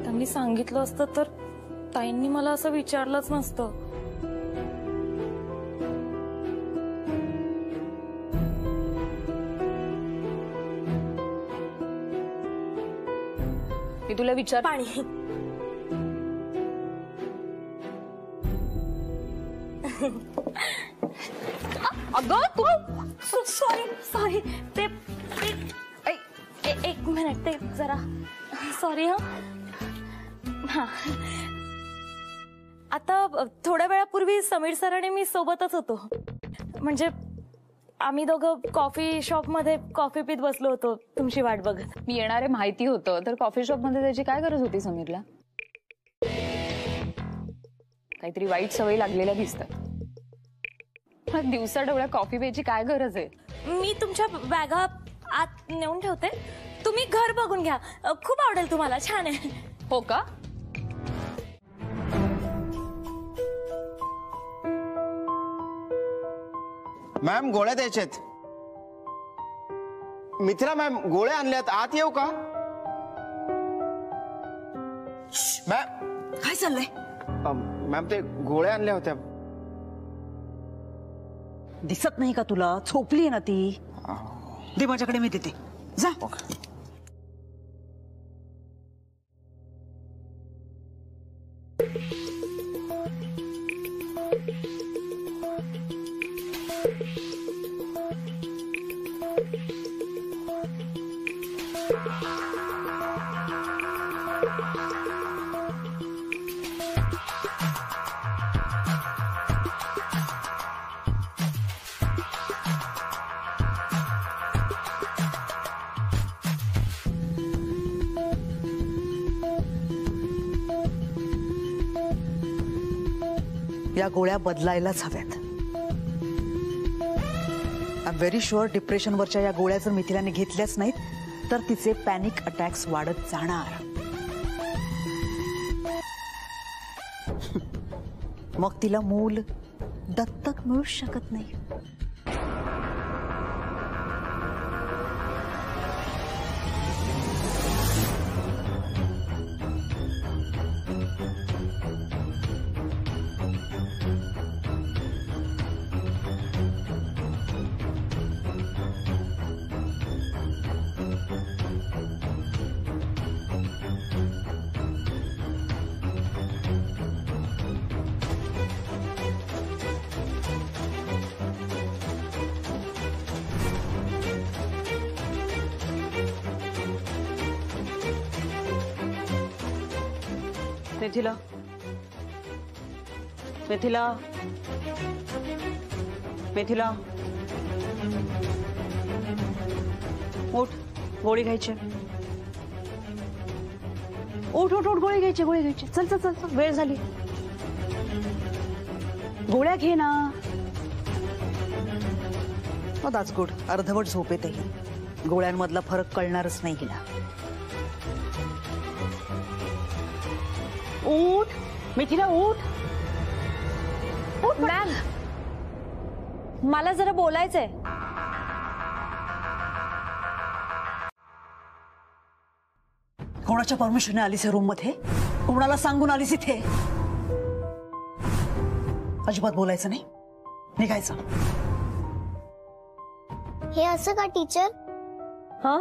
त्यांनी सांगितलं असतं तर ताईंनी मला असं विचारलंच नसतं. मी तुला विचार. पाणी. अगं तू सॉरी ते एक मिनिट, ते जरा सॉरी. हा, आता थोड्या वेळापूर्वी समीर सर आणि मी सोबतच होतो. म्हणजे आम्ही दोघं कॉफी शॉप मध्ये कॉफी पीत बसलो होतो तुमची वाट बघत. मी येणारे माहिती होतं, तर कॉफी शॉप मध्ये त्याची काय गरज होती समीरला? काहीतरी वाईट सवयी लागलेल्या दिसतात. दिवसा ढवळ्या कॉफी प्यायची काय गरज आहे? मी तुमच्या बॅगा आत नेऊन ठेवते, तुम्ही घर बघून घ्या. खूप आवडेल तुम्हाला, छान आहे. हो का? मॅम, गोळ्या द्यायच्यात. मिथिला मॅम, गोळ्या आणल्यात, आत येऊ का? मॅम, काय चाललंय? मॅम ते गोळ्या आणल्या होत्या. दिसत नाही का तुला? झोपली आहे ना ती. दे माझ्याकडे, मी देते. जा. या गोळ्या बदलायलाच हव्यात. आय एम व्हेरी शुअर डिप्रेशनवरच्या या गोळ्या जर मिथिलाने घेतल्याच नाहीत तर तिचे पॅनिक अटॅक्स वाढत जाणार. मग तिला मूल दत्तक मिळू शकत नाही. मिथिला, मिथिला, मिथिला, उठ. गोळी घ्यायची. उठ उठ उठ. गोळी घ्यायची, गोळी घ्यायची. चल चल चल, वेळ झाली. गोळ्या घे ना. That's good. अर्धवट झोप येतेही. गोळ्यांमधला फरक कळणारच नाही हिला. उठ मिथिला, उठ. मॅम, मला जरा बोलायचंय. कोणाच्या परमिशनने आलीस रूम मध्ये? कोणाला सांगून आलीस इथे? अजिबात बोलायचं नाही. निघायचं. हे असं का टीचर? हा,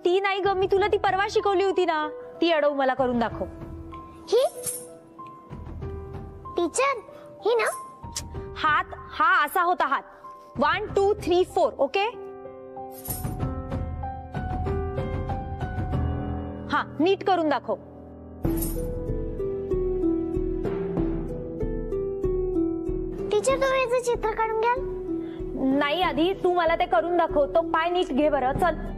ती नाही ग, मी तुला ती परवा शिकवली होती ना, ती अडव मला करून दाखव. ही टीचर, ही ना? हात हा असा होता. हात 1 2 3 4. ओके. हा, नीट करून दाखव. टीचर, तुम्ही याचं चित्र काढून घ्याल? नाही, आधी तू मला ते करून दाखव. तो पाय नीट घे बरं. चल.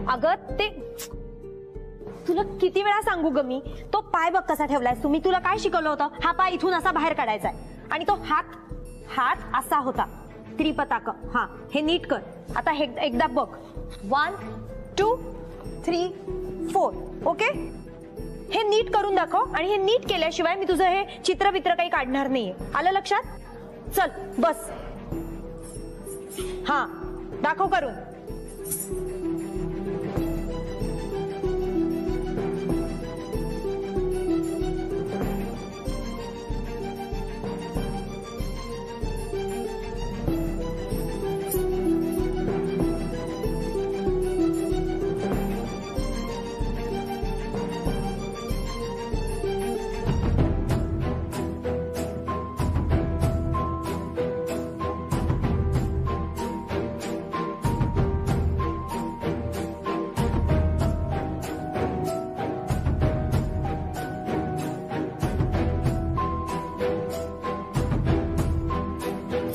अगं, ते तुला किती वेळा सांगू ग मी? तो पाय बघ कसा ठेवलायस तुम्ही. तुला काय शिकवलं होतं? हा पाय इथून असा बाहेर काढायचा आहे आणि तो हात असा होता, त्रिपताक. हा, हे नीट कर. आता हे एकदा बघ. 1 2 3 4. ओके. हे नीट करून दाखव. आणि हे नीट केल्याशिवाय मी तुझं हे चित्रबित्र काही काढणार नाहीये. आलं लक्षात? चल बस. हा, दाखव करून.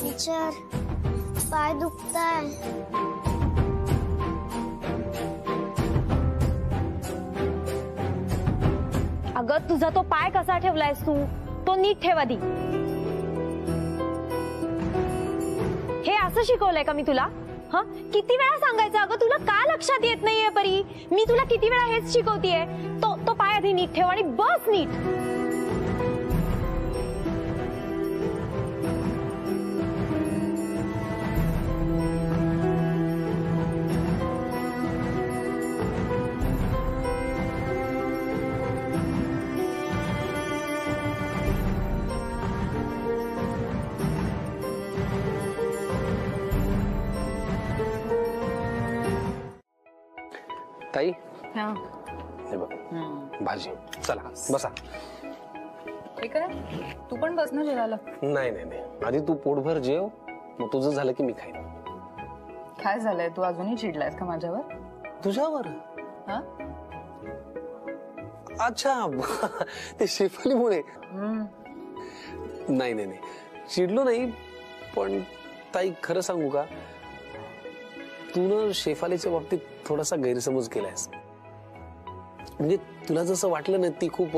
टीचर, पाय दुखताय. अगं, तुझा तो पाय कसा ठेवलायस तू? तो नीट ठेव आधी. हे असं शिकवलंय का मी तुला? हा, किती वेळा सांगायचं? अगं, तुला का लक्षात येत नाहीये परी? मी तुला किती वेळा हेच शिकवतेय. तो पाय आधी नीट ठेव आणि बस नीट. हे बघ भाजी. चला बसा. ठीक आहे, तू पण बस ना जेवायला. नाही नाही नाही, आधी तू पोटभर जेव, मग तुझं झालं की मी खाईन. काय झालंय, तू अजूनही चिडलायस का माझ्यावर? तुझ्यावर? हा? अच्छा ते शेफालीमुळे. नाही नाही नाही, चिडलो नाही, पण ताई खरं सांगू का, तू ना शेफालीच्या बाबतीत थोडासा गैरसमज केलायस. म्हणजे तुला जसं वाटलं ना ती खूप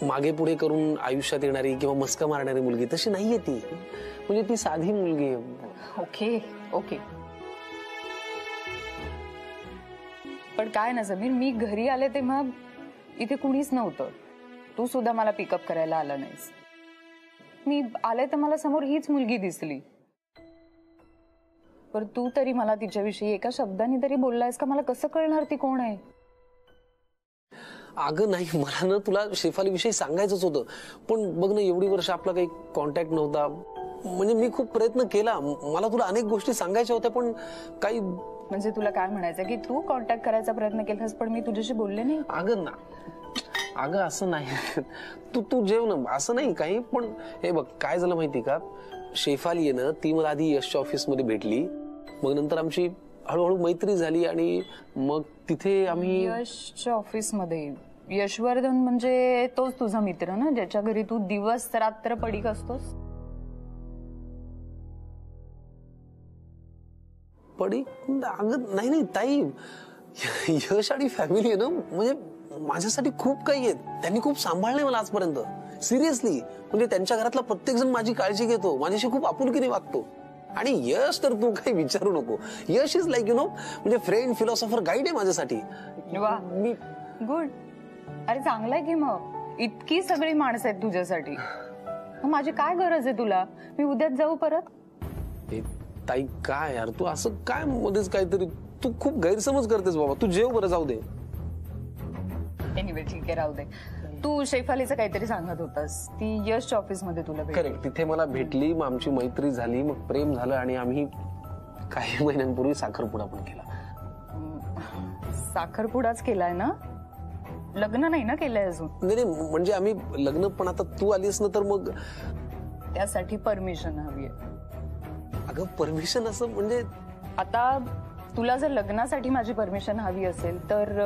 मागे पुढे करून आयुष्यात येणारी किंवा मस्का मारणारी मुलगी, तशी नाहीये ती. म्हणजे ती साधी मुलगी आहे. ओके ओके, पण काय ना समीर, मी घरी आले तेव्हा इथे कुणीच नव्हतं. तू सुद्धा मला पिकअप करायला आला नाहीस. मी आले तर मला समोर हीच मुलगी दिसली. पण तू तरी मला तिच्याविषयी एका शब्दाने तरी बोललायस का? मला कसं कळणार ती कोण आहे? अगं नाही, मला ना तुला शेफाली विषयी सांगायचंच होतं, पण बघ ना एवढी वर्ष आपला काही कॉन्टॅक्ट नव्हता. म्हणजे मी खूप प्रयत्न केला, मला तुला अनेक गोष्टी सांगायच्या होत्या, पण काही. म्हणजे तुला काय म्हणायचं की तू कॉन्टॅक्ट करायचा प्रयत्न केलास पण मी तुझ्याशी बोलले नाही? अगं ना, अगं असं नाही. तू जेव ना, असं नाही काही. पण हे बघ काय झालं माहिती का, शेफाली आहे ना, ती मला आधी यशच्या ऑफिस मध्ये भेटली, मग नंतर आमची हळूहळू मैत्री झाली आणि मग तिथे आम्ही. यशच्या ऑफिस मध्ये? यशवर्धन म्हणजे तोच तुझा मित्र ना, ज्याच्या घरी तू दिवस रात्र पडीक असतोस? पडीक? अगं नाही नाही ताई, यश आणि फॅमिली आहे ना, म्हणजे माझ्यासाठी खूप काही आहे. त्यांनी खूप सांभाळले मला आजपर्यंत, सिरियसली. म्हणजे त्यांच्या घरातला प्रत्येक जण माझी काळजी घेतो, माझ्याशी खूप आपुलकीने वागतो. आणि यश तर तू काही विचारू नको. यश इज लाईक म्हणजे फ्रेंड, फिलॉसॉफर, गाईड आहे माझ्यासाठी. मी गुड. अरे चांगलं आहे की मग, इतकी सगळी माणसं आहेत तुझ्यासाठी. माझी काय गरज आहे तुला? मी उद्याच जाऊ परत? ताई काय यार, तू असं काय मध्येच काहीतरी, तू खूप गैरसमज करतेस बाबा. तू जेव बरं, जाऊ दे. एनिवे ठीक आहे, राहू दे. तू शेफालीचं काहीतरी सांगत होतास, ती यशच्या ऑफिस मध्ये तुला भेटली. करेक्ट, तिथे मला भेटली, मग आमची मैत्री झाली, मग प्रेम झालं आणि आम्ही काही महिन्यांपूर्वी साखरपुडा पण केला. साखरपुडाच केलाय ना? लग्न नाही ना केलंय अजून? नाही, म्हणजे आम्ही लग्न, पण आता तू आलीस ना तर मग त्यासाठी परमिशन हवी आहे. अगं परमिशन असं म्हणजे, आता तुला जर लग्नासाठी माझी परमिशन हवी असेल तर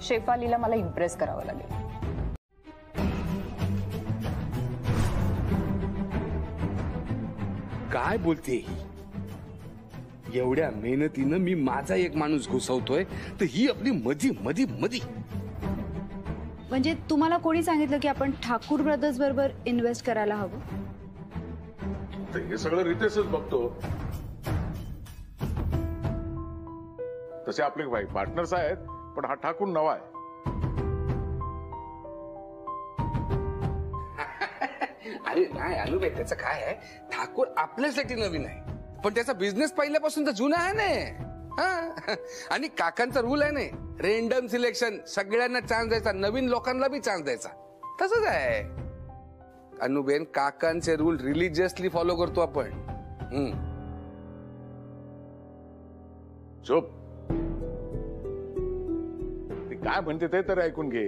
शेफालीला मला इम्प्रेस करावं लागेल. काय बोलते? एवढ्या मेहनतीनं मी माझा एक माणूस घुसवतोय, तर ही आपली मधी मधी मधी. म्हणजे तुम्हाला कोणी सांगितलं की आपण ठाकूर ब्रदर्स बरोबर इन्व्हेस्ट करायला हवं? हे सगळं रितेशच बघतो. तसे आपले भाई पार्टनर्स आहेत, पण हा ठाकूर नवा आहे. अरे नाही अनुबाई, त्याचं काय आहे, ठाकूर आपल्यासाठी नवीन आहे, पण त्याचा बिझनेस पहिल्यापासून तर जुना आहे ना. आणि काकांचा रूल आहे ना, रेंडम सिलेक्शन, सगळ्यांना चान्स द्यायचा, नवीन लोकांना बी चान्स द्यायचा. तसंच आहे अनुबेन, काकांचे रूल रिलिजियसली फॉलो करतो आपण. चुप. काय म्हणते ते तर ऐकून घे.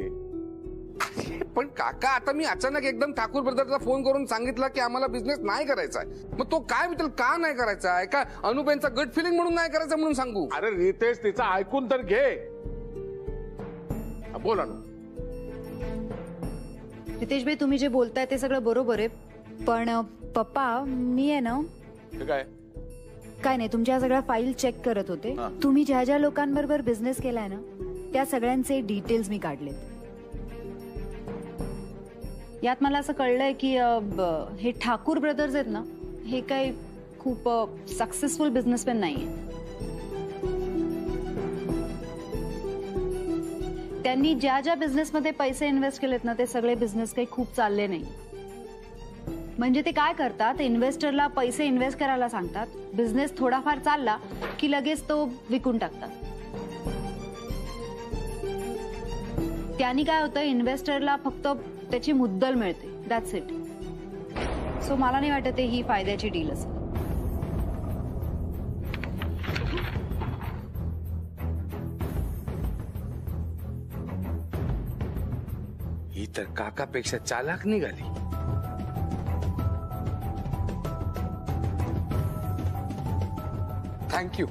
पण काका, आता मी अचानक एकदम ठाकूर ब्रदरला फोन करून सांगितलं की आम्हाला बिझनेस नाही करायचा आहे, मग तो काय म्हणतो, का नाही करायचा आहे? का अनुबेनचा गट फिलिंग म्हणून नाही करायचं म्हणून सांगू? अरे रितेश, तिचा ऐकून तर घे. बोला ना. रितेश भाई, तुम्ही जे बोलताय ते सगळं बरोबर आहे, पण पप्पा मी आहे ना, काय नाही, तुमच्या सगळ्या फाईल चेक करत होते. तुम्ही ज्या ज्या लोकांबरोबर बिझनेस केलाय ना, त्या सगळ्यांचे डिटेल्स मी काढलेत. यात मला असं कळलंय की हे ठाकूर ब्रदर्स आहेत ना, हे काही खूप सक्सेसफुल बिझनेसमॅन नाहीये. त्यांनी ज्या ज्या बिझनेसमध्ये पैसे इन्व्हेस्ट केलेत ना, ते सगळे बिझनेस काही खूप चालले नाही. म्हणजे ते काय करतात, इन्व्हेस्टरला पैसे इन्व्हेस्ट करायला सांगतात, बिझनेस थोडाफार चालला की लगेच तो विकून टाकतात. त्यांनी काय होतं, इन्व्हेस्टरला फक्त त्याची मुद्दल मिळते, दॅट्स इट. सो मला नाही वाटत ही फायद्याची डील असेल. ही तर काकापेक्षा चालाक निघाली. थँक्यू.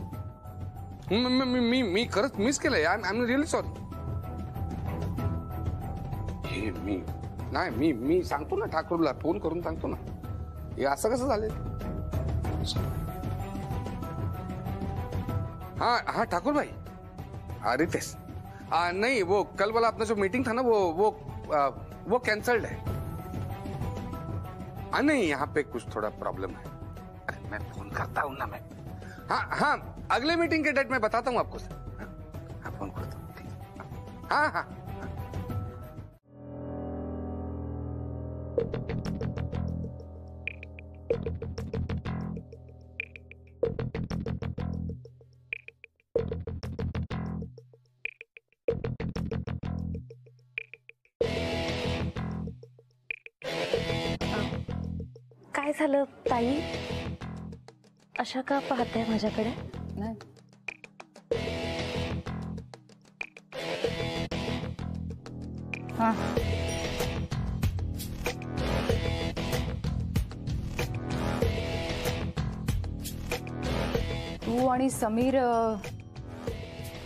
मी खरंच मिस केलंय. I am really sorry. हे मी सांगतो ना ठाकूरला फोन करून सांगतो ना. हे असं कसं झालं. हाँ ठाकुर भाई. रितेश नहीं, वो कल वाला अपना जो मीटिंग था ना वो कैंसल्ड है. नहीं, यहाँ पे कुछ थोड़ा प्रॉब्लम है. अरे मैं फोन करता हूँ ना मैं. हाँ अगले मीटिंग के डेट में बताता हूँ आपको. हाँ फोन करता हूँ. हाँ. काय झालं ताई? अशा का पाहताय माझ्याकडे? नाही. तू आणि समीर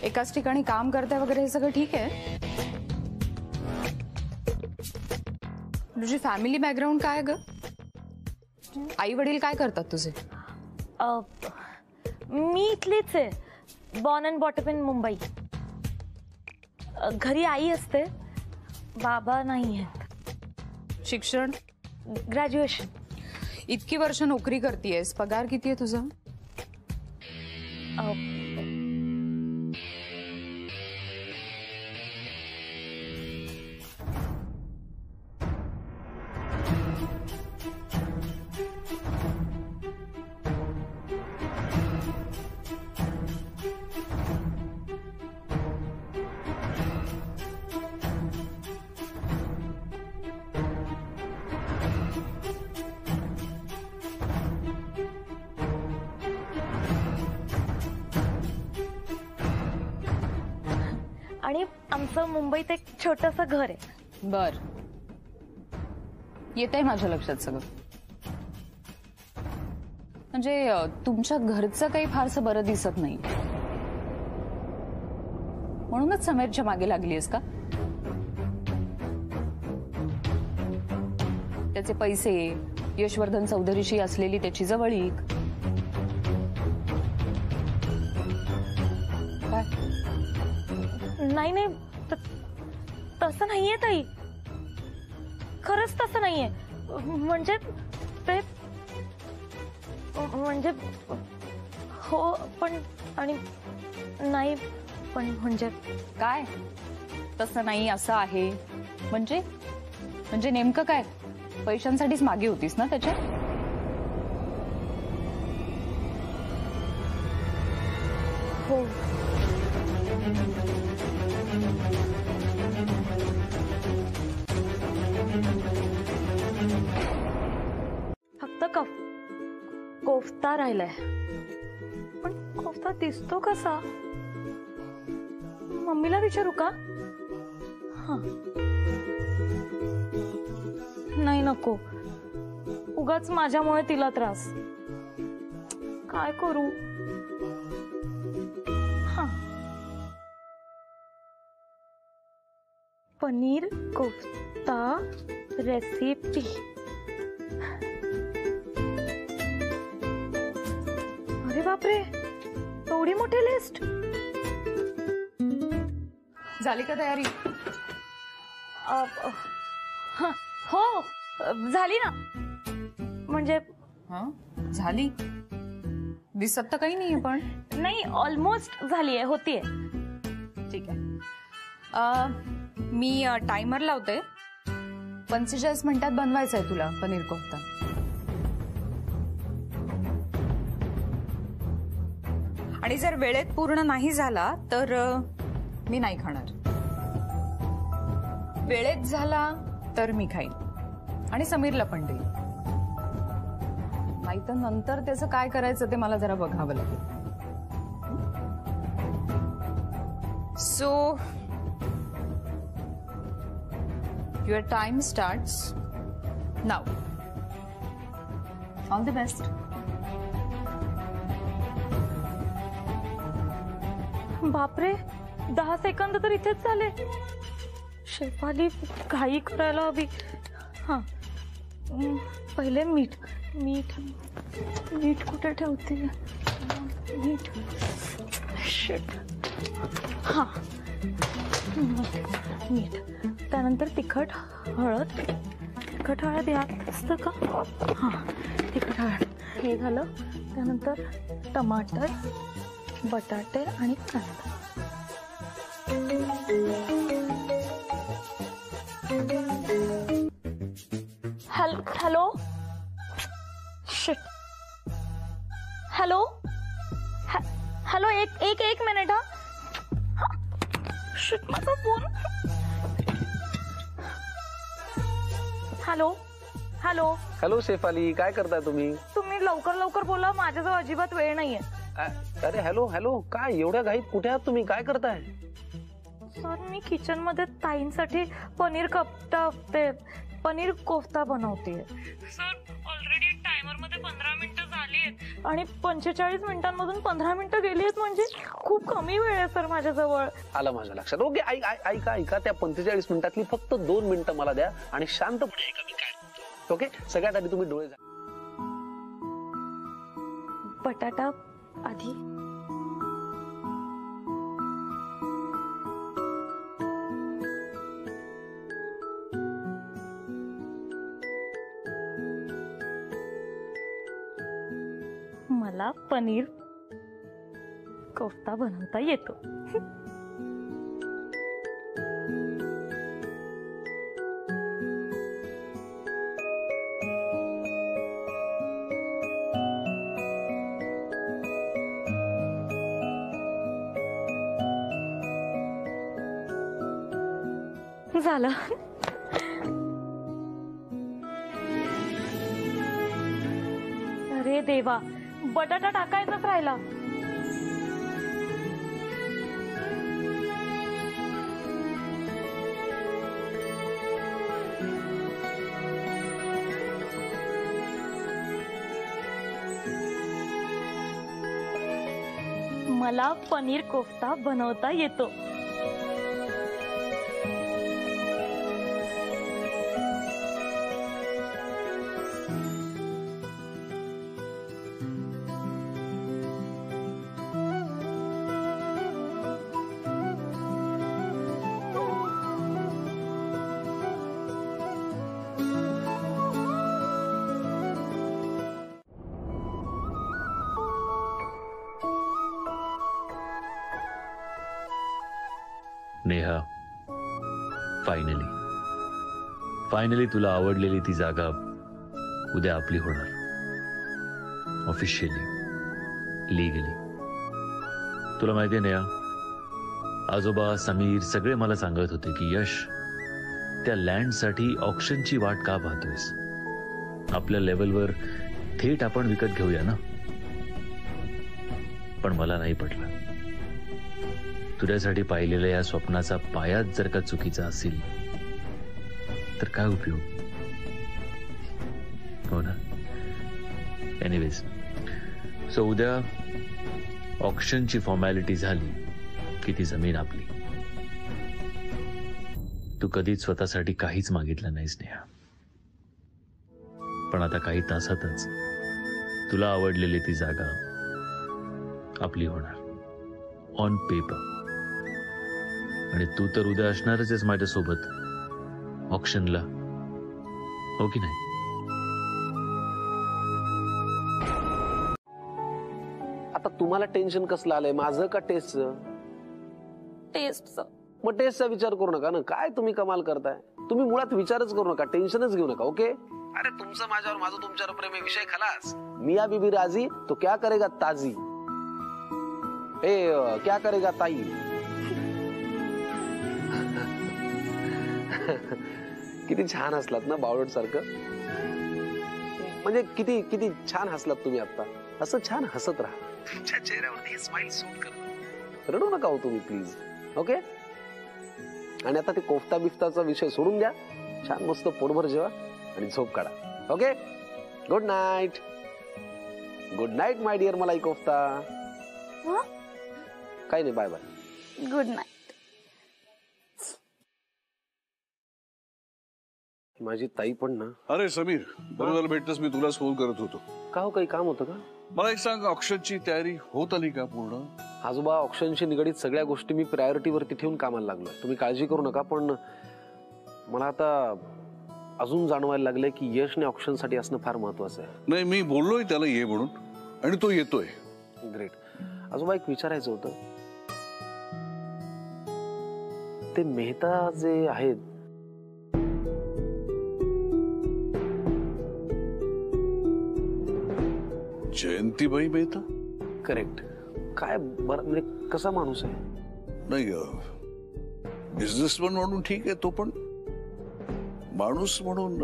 एकाच ठिकाणी काम करताय वगैरे हे सगळं ठीक आहे? तुझी फॅमिली बॅकग्राऊंड काय ग? आई वडील काय करतात तुझे? मी इथलीच आहे. Born and brought up in Mumbai. घरी आई असते, बाबा नाही आहेत. शिक्षण? ग्रॅज्युएशन. इतकी वर्ष नोकरी करतेयस, पगार किती आहे तुझा? आणि आमचं मुंबईत एक छोटंसं घर आहे. बर, येत आहे माझ्या लक्षात सगळं. म्हणजे तुमच्या घरचं काही फारसं बरं दिसत नाही, म्हणूनच समीरच्या मागे लागली आहेस का? त्याचे पैसे, यशवर्धन चौधरीशी असलेली त्याची जवळीक. काय? नाही तसं नाहीये ताई. खरंच तसं नाहीये. म्हणजे ते म्हणजे हो पण आणि नाही पण. म्हणजे काय तसं नाही असं आहे? म्हणजे म्हणजे नेमकं काय? पैशांसाठीच मागे होतीस ना त्याच्या? हो. फक्त कोफ्ता राहिलाय. पण कोफ्ता दिसतो कसा? मम्मीला विचारू का? नाही नको, उगाच माझ्यामुळे तिला त्रास. काय करू? पनीर कोफ्ता रेसिपी. अरे बापरे, एवढी मोठी लिस्ट. झाली का तयारी? हो झाली ना. म्हणजे झाली दिसत तर काही नाहीये. पण नाही, ऑलमोस्ट झालीये, होतीये. ठीक आहे. मी टायमर लावते. 45 मिनिटात बनवायचं आहे तुला पनीर कोफ्ता. आणि जर वेळेत पूर्ण नाही झाला तर मी नाही खाणार. वेळेत झाला तर मी खाईन आणि समीरला पण देईन. नाही तर नंतर त्याचं काय करायचं ते मला जरा बघावं लागेल. So your time starts now. All the best. बापरे, 10 सेकंद तर इथेच झाले. शेफाली घाई करायला हवी. हा, पहिले मीठ मीठ मीठ कुठे ठेवते? मीठ. शिट. हा, मीठ. त्यानंतर तिखट हळद. तिखट हळद यात असतं का? हा, तिखट हळद. हे झालं. त्यानंतर टमाटर, बटाटे आणि कांदा. हॅलो. शिट. हॅलो. हॅलो, एक मिनिट. हा. शिट, माझा phone. Hello. Hello. Hello Shefali, काय करताय तुम्ही? तुम्ही लवकर बोला, माझ्याजवळ अजिबात वेळ नाहीये. अरे हॅलो हॅलो, काय एवढ्या घाईत कुठे आहात तुम्ही? काय करताय? सर, मी किचन मध्ये ताईंसाठी पनीर कोफ्ता बनवते. सर, ऑलरेडी टायमर मध्ये 15 मिनिटं झाली आहेत आणि 45 मिनिटांमधून 15 मिनिटं गेली आहेत, म्हणजे खूप कमी वेळ आहे सर माझ्याजवळ. आलं माझ्या लक्षात. ओके, ऐका, त्या 45 मिनिटातली फक्त 2 मिनिटं मला द्या आणि शांतपणे ऐका मी काय. ओके, सगळ्यात आधी तुम्ही डोळे बटाटा आधी. मला पनीर कोफ्ता बनवता येतो. झालं. अरे देवा, बटाटा टाकायचाच राहिला. मला पनीर कोफ्ता बनवता येतो. नेहा, फायनली तुला आवडलेली ती जागा उद्या आपली होणार. Officially, legally. तुला माहितीये नेहा, आजोबा, समीर सगळे मला सांगत होते की यश, त्या लँडसाठी ऑक्शनची वाट का पाहतोयस? आपल्या लेवलवर थेट आपण विकत घेऊया ना. पण मला नाही पटलं. तुझ्यासाठी पाहिलेल्या या स्वप्नाचा पायाच जर का चुकीचा असेल तर काय उपयोग? हो ना. एनिवेज, सो उद्या ऑक्शनची फॉर्मॅलिटी झाली की ती जमीन आपली. तू कधीच स्वतःसाठी काहीच मागितलं नाहीस नेहा, पण आता काही तासातच तुला आवडलेली ती जागा आपली होणार ऑन पेपर. आणि तू तर उद्या असणारच आहेस माझ्यासोबत ऑक्शनला, हो की नाही? आता तुम्हाला टेन्शन कसलं आलंय, माझं का टेस्टचं? टेस्टचं. मग टेस्टचा विचार करू नका ना. काय तुम्ही कमाल करताय? तुम्ही मुळात विचारच करू नका, टेन्शनच घेऊ नका. ओके. अरे तुमचं माझ्यावर, माझं तुमच्यावर प्रेम आहे, विषय खलास. मिया बीबी राजी तो क्या करेगा ताजी, क्या करेगा ताई. किती छान हसलात ना बावळट सारखं. म्हणजे किती किती छान हसलात तुम्ही आता. असं छान हसत राहा. तुमच्या चेहऱ्यावरती स्माइल सूट कर. रडू नका हो तुम्ही प्लीज. ओके. आणि आता ते कोफ्ता बिफ्ताचा विषय सोडून द्या. छान मस्त पोटभर जेवा आणि झोप काढा. Okay, good night. Good night my dear malai kofta. काही नाही, बाय बाय. Good night. माझी ताई पण ना. अरे समीर, बरोबर भेटतस, मी तुलाच फोन करत होतो. का हो, काही काम होतं का? मला एक सांग, ऑक्शनची तयारी होत आली का पूर्ण? आजोबा, ऑक्शनशी निगडीत सगळ्या गोष्टी मी प्रायोरिटीवरती ठेवून कामाला लागलोय. तुम्ही काळजी करू नका. पण मला आता अजून जाणवायला लागलंय की यशने ऑक्शनसाठी असणं फार महत्वाचं आहे. नाही, मी बोललोय त्याला ये म्हणून आणि तो येतोय. ग्रेट. आजोबा, एक विचारायचं होतं. ते मेहता जे आहेत, जयंतीबाई मेहता? करेक्ट. काय बरं, म्हणजे कसा माणूस आहे? नाही, बिझनेसमन म्हणून ठीक आहे तो, पण माणूस म्हणून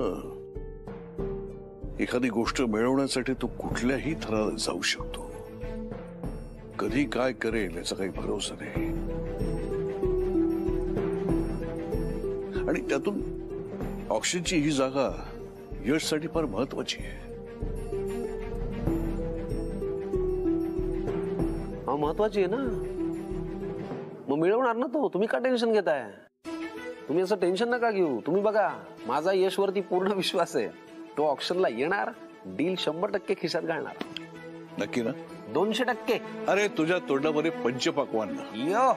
एखादी गोष्ट मिळवण्यासाठी तो कुठल्याही थराला जाऊ शकतो. कधी काय करेल याचा काही भरोसा नाही. आणि त्यातून ऑक्सिजनची ही जागा यशसाठी फार महत्वाची आहे. महत्वाची आहे ना, मग मिळवणार ना तो. तुम्ही का टेन्शन घेताय? तुम्ही असं टेन्शन नका घेऊ. तुम्ही बघा, माझा यशवरती पूर्ण विश्वास आहे. तो ऑक्शनला येणार, डील 100% खिशात घालणार. नक्की ना? 200%. अरे तुझ्या तोंडामध्ये पंचपाकवान. यो,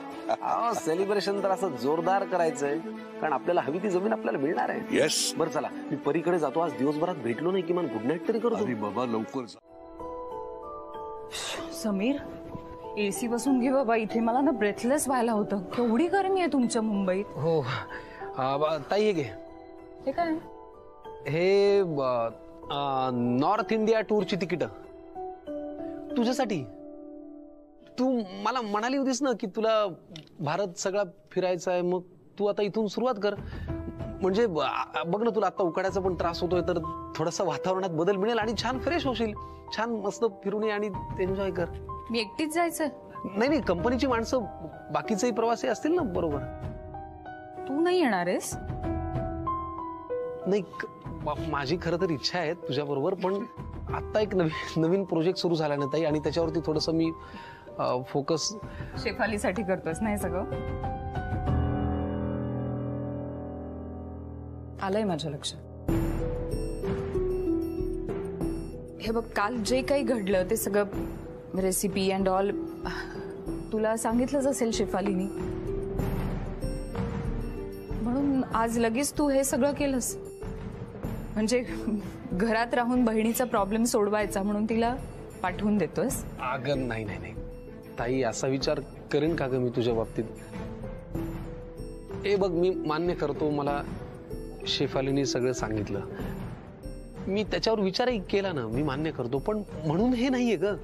सेलिब्रेशन तर असं जोरदार करायचंय, कारण आपल्याला हवी ती जमीन आपल्याला मिळणार आहे. येस. बरं चला, मी परीकडे जातो. आज दिवसभरात भेटलो नाही, किमान गुड नाईट तरी करतो. अरे बाबा, लवकर जा. समीर, एसी बसून घे बाबा. इथे मला ना ब्रेथलेस व्हायला होतं. केवढी गरमी आहे तुमच्या मुंबईत. हो ताई, हे घे. हे काय? हे नॉर्थ इंडिया टूरची तिकीट तुझ्यासाठी. तू मला म्हणाली होतीस ना की तुला भारत सगळा फिरायचा आहे. मग तू आता इथून सुरुवात कर. म्हणजे बघ ना, तुला आता उकाड्याचा पण त्रास होतोय, तर थोडासा वातावरणात बदल मिळेल आणि छान फ्रेश होशील. छान मस्त फिरून ये आणि एन्जॉय कर. मी एकटीच जायचं? नाही, कंपनीची माणसं, बाकीचेही प्रवासी असतील ना बरोबर. तू नाही येणार आहेस? नाही, माझी खरं तर इच्छा आहे तुझ्या बरोबर, पण आता एक नवीन प्रोजेक्ट सुरू झाला ना ताई, आणि त्याच्यावरती थोडस मी फोकस. शेफालीसाठी करतोस नाही सगळं? आलंय माझ्या लक्षात. हे बघ, काल जे काही घडलं ते सगळं रेसिपी अँड ऑल तुला सांगितलंच असेल शेफालीनी, म्हणून आज लगेच तू हे सगळं केलंस. म्हणजे घरात राहून बहिणीचा प्रॉब्लेम सोडवायचा म्हणून तिला पाठवून देतोस? अगं नाही नाही नाही ताई, असा विचार करेन का ग मी तुझ्या बाबतीत? हे बघ, मी मान्य करतो, मला शेफालीनी सगळं सांगितलं, मी त्याच्यावर विचारही केला ना, मी मान्य करतो, पण म्हणून हे नाहीये ग.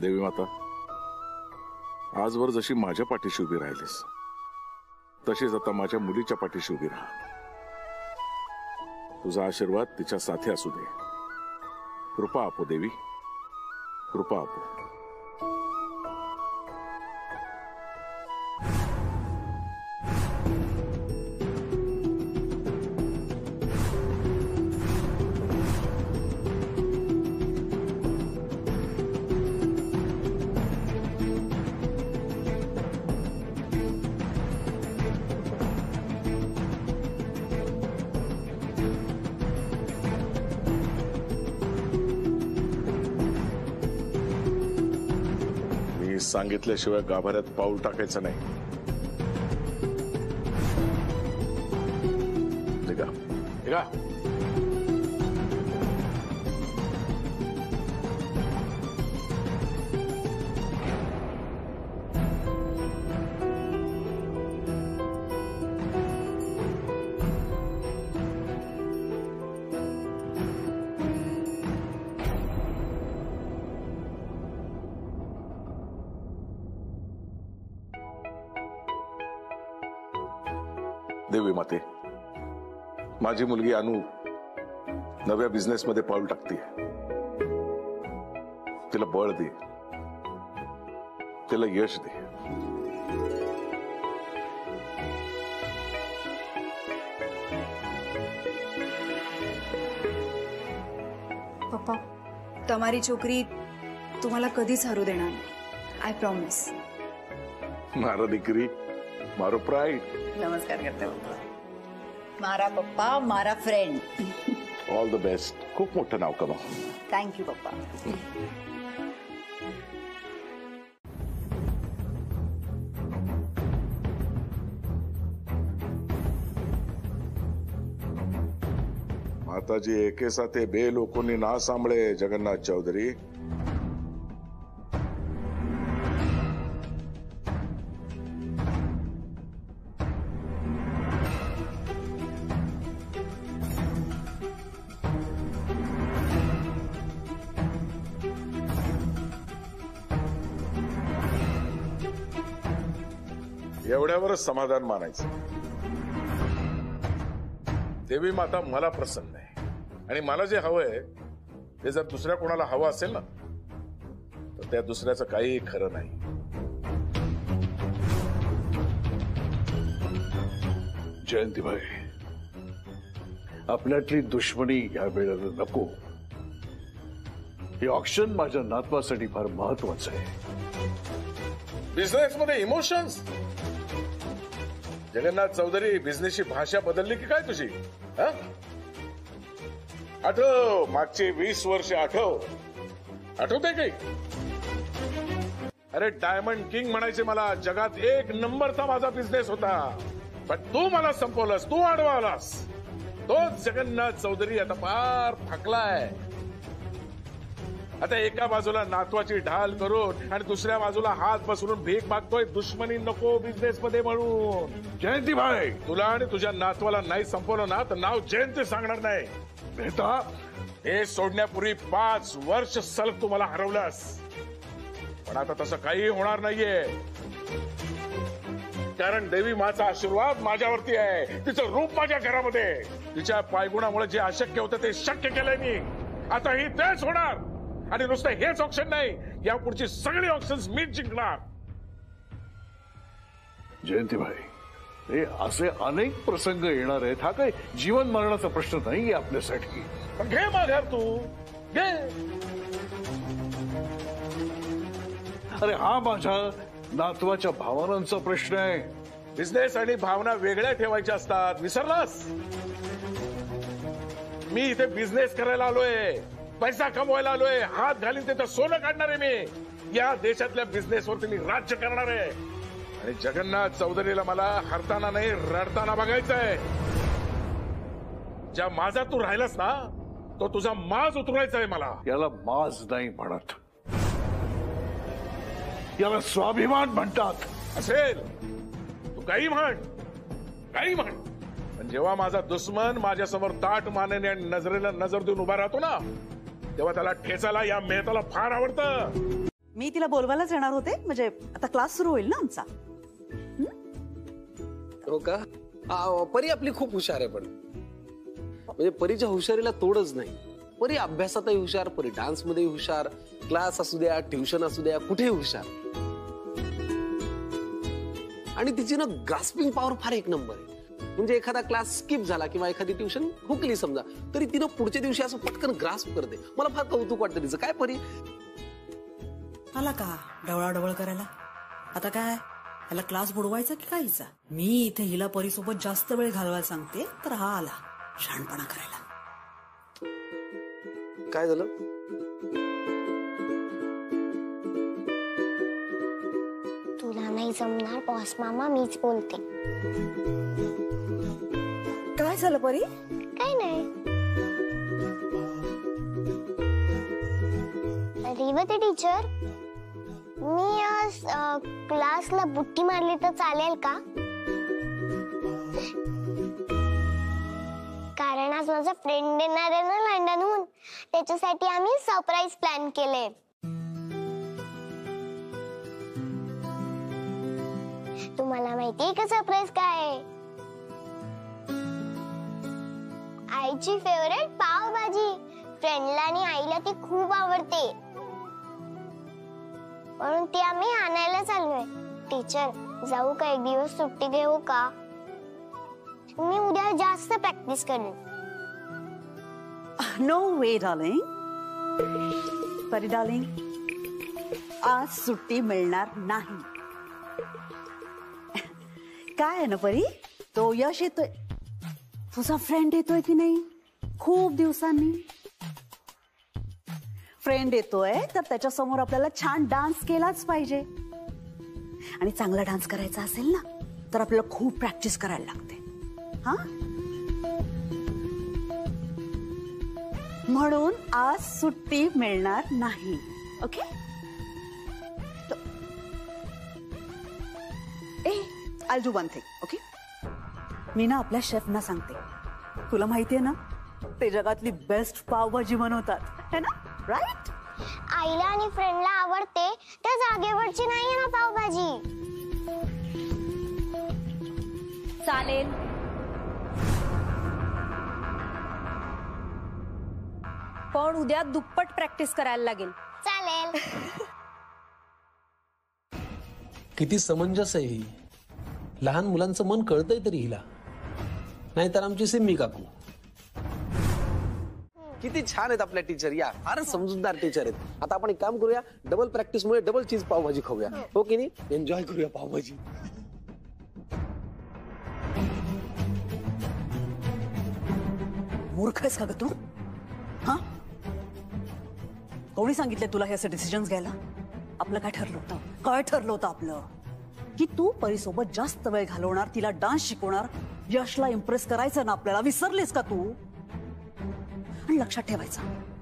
देवी माता, आजवर जशी माझ्या पाठीशी उभी राहिलीस, तशीच आता माझ्या मुलीच्या पाठीशी उभी राहा. तुझा आशीर्वाद तिच्या साथी असू दे. कृपा आपो देवी, कृपा आपो. सांगितल्याशिवाय गाभाऱ्यात पाऊल टाकायचं नाही. निघा निघा. देवी माते, माझी मुलगी अनु नव्या बिझनेस मध्ये पाऊल टाकते. तिला बळ दे, तिला यश दे. पप्पा, તમારી છોકરી तुम्हाला कधीच हरू देणार नाही. I promise. मारा दीकरी, मारो प्राइड. नमस्कार करते पप्पा. मारा पप्पा, मारा फ्रेंड. All the best. खूप मोठं नाव कमा. थँक्यू पप्पा. માતાજી એકે સાથે બે લોકોની ના સાંભળે જગન્નાથ ચૌધરી. एवढ्यावरच समाधान मानायचं. देवी माता मला प्रसन्न आहे आणि मला जे हवंय ते जर दुसऱ्या कोणाला हवं असेल ना तर त्या दुसऱ्याचं काही खरं नाही. जयंतीबाई, आपल्यातली दुश्मनी या वेळेला नको. हे ऑक्शन माझ्या नातवासाठी फार महत्वाचं आहे. बिझनेस मध्ये इमोशन्स. जगन्नाथ चौधरी, बिझनेसची भाषा बदलली की काय तुझी? आठव मागचे 20 वर्ष. आठवते काही? अरे डायमंड किंग म्हणायचे मला. जगात 1 नंबरचा माझा बिझनेस होता. पण तू मला संपवलंस, तू आडवा आलास. तोच जगन्नाथ चौधरी आता फार थकलाय. आता एका बाजूला नातवाची ढाल करून आणि दुसऱ्या बाजूला हात पसरून भीक मागतोय. दुश्मनी नको बिझनेस मध्ये म्हणून. जयंतीबाई, तुला आणि तुझ्या नातवाला नाही संपवलं ना तर नाव जयंती सांगणार नाही. हे सोडण्यापूर्वी 5 वर्ष सलग तुम्हाला हरवलास. पण आता तसं काही होणार नाहीये. कारण देवी माचा आशीर्वाद माझ्यावरती आहे. तिचं रूप माझ्या घरामध्ये. तिच्या पायगुणामुळे जे अशक्य होतं ते शक्य केलंय मी. आता ही तेच होणार. आणि नुसतं हेच ऑप्शन नाही, यापुढची सगळी ऑप्शन्स मीच जिंकणार. जयंतीबाई, हे असे अनेक प्रसंग येणार आहेत. हा काही जीवन मरणाचा प्रश्न नाहीये आपल्यासाठी. पण घे माघार तू, घे. अरे हा माझ्या नातवाच्या भावनांचा प्रश्न आहे. बिझनेस आणि भावना वेगळ्या ठेवायच्या असतात. विसरलास? मी इथे बिझनेस करायला आलोय, पैसा कमवायला आलोय. हात घालीन तिथं सोनं काढणार आहे मी. या देशातल्या बिझनेसवरती मी राज्य करणार आहे. आणि जगन्नाथ चौधरीला मला हरताना नाही रडताना बघायचंय. ज्या माझा तू राहिलास ना तो तुझा माज उतरवायचा आहे मला. याला माज नाही म्हणत, याला स्वाभिमान म्हणतात. असेल तू काही म्हण, काही म्हण. पण जेव्हा माझा दुश्मन माझ्यासमोर ताट मानेने आणि नजरेला नजर देऊन उभा राहतो ना तेव्हा त्याला ठेचायला या मेहताला फार आवडतं. मी तिला बोलवायलाच येणार होते. म्हणजे आता क्लास सुरू होईल ना आमचा. हो का? परी आपली खूप हुशार आहे. पण म्हणजे परीच्या हुशारीला तोडच नाही. परी अभ्यासातही हुशार, परी डान्स मध्ये हुशार, क्लास असू द्या, ट्युशन असू द्या, कुठेही हुशार. आणि तिची ना ग्रास्पिंग पॉवर फार 1 नंबर आहे. म्हणजे एखादा क्लास स्किप झाला किंवा एखादी ट्युशन हुकली समजा तरी तिनं पुढच्या दिवशी असं पटकन ग्रास्प करते. मला फार कौतुक वाटतं तिचं. काय परी आला का डवळाडवळ करायला? आता काय ह्याला क्लास बुडवायचा की काहीचा? मी इथे हिला परीसोबत जास्त वेळ घालवायला सांगते तर हा आला शहाणपणा करायला. काय झालं? नाही जमणार बॉस मामा, मीच बोलते. काय झालं परी? काय नाही. रेवती टीचर, मी आज क्लासला बुट्टी मारली तर चालेल का? कारण आज माझा फ्रेंड येणार आहे ना लंडनहून, त्याच्यासाठी आम्ही सरप्राईज प्लॅन केले. तुम्हाला माहितीये का सरप्राईज काय आहे? आईची फेवरेट पावभाजी. फ्रेंडला आणि आईला ती खूप आवडते, म्हणून ती आम्ही आणायला चाललोय. टीचर, जाऊ का? एक दिवस सुट्टी घेऊ का? मी उद्या जास्त प्रॅक्टिस करेन. नो वे डार्लिंग. परी डार्लिंग, आज सुट्टी मिळणार नाही. काय आहे ना परी, तो यश येतोय, तुझा फ्रेंड येतोय की नाही खूप दिवसांनी. फ्रेंड येतोय तर त्याच्या समोर आपल्याला छान डान्स केलाच पाहिजे. आणि चांगला डान्स करायचा असेल ना तर आपल्याला खूप प्रॅक्टिस करायला लागते. हा, म्हणून आज सुट्टी मिळणार नाही. Okay? I'll do one thing, okay? मी ना आपल्या शेफना सांगते, तुला माहितीये ना ते जगातली बेस्ट पावभाजी बनवतात है ना, राईट? आईला आणि फ्रेंडला आवडते त्या जागेवरची नाहीये ना पावभाजी. चालेल. पण उद्या दुप्पट प्रॅक्टिस करायला लागेल. चालेल. किती समंजस आहे ही. लहान मुलांचं मन कळतंय तरी हिला. नाहीतर आमची सिम्मी काकू. किती छान आहेत आपल्या टीचर. या फारच समजूतदार टीचर आहेत. आता आपण एक काम करूया, डबल प्रॅक्टिस मुळे डबल चीज पावभाजी खाऊया. हो की नाही? एन्जॉय करूया पावभाजी. मूर्ख आहेस का ग तू? हा, कोणी सांगितलं तुला हे असे डिसिजन्स घ्यायला? आपलं काय ठरलं होतं? काय ठरलं होतं आपलं? की तू परीसोबत जास्त वेळ घालवणार, तिला डान्स शिकवणार, यशला इम्प्रेस करायचं ना आपल्याला. विसरलीस का तू? आणि लक्षात ठेवायचं,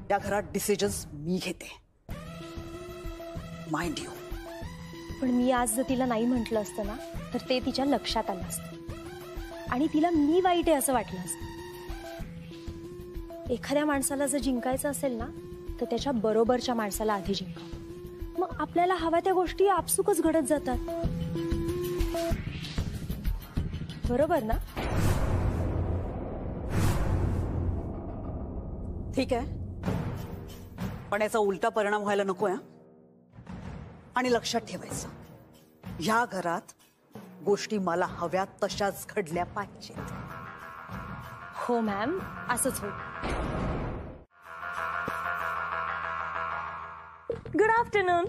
या घरात डिसिजन्स मी घेते, माइंड यू. पण मी आज जर तिला नाही म्हटलं असतं ना तर ते तिच्या लक्षात आलं असतं आणि तिला मी वाईट आहे असं वाटलं असतं. एखाद्या माणसाला जर जिंकायचं असेल ना तर त्याच्या बरोबरच्या माणसाला आधी जिंकावं. मग आपल्याला हव्या त्या गोष्टी आपसुकच घडत जातात. बरोबर ना? ठीक आहे, पण याचा उलटा परिणाम व्हायला नकोय. आणि लक्षात ठेवायचं, ह्या घरात गोष्टी मला हव्या तशाच घडल्या पाहिजेत. हो मॅम, असंच हो. Good afternoon.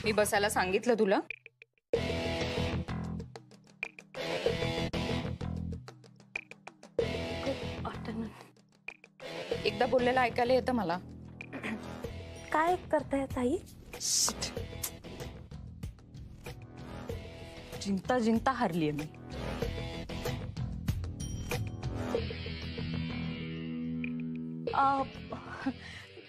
मी बसायला सांगितलं तुला? एकदा बोललेलं ऐकायला येतं मला. काय करताय ताई? जिंकता जिंकता हरलीये मी.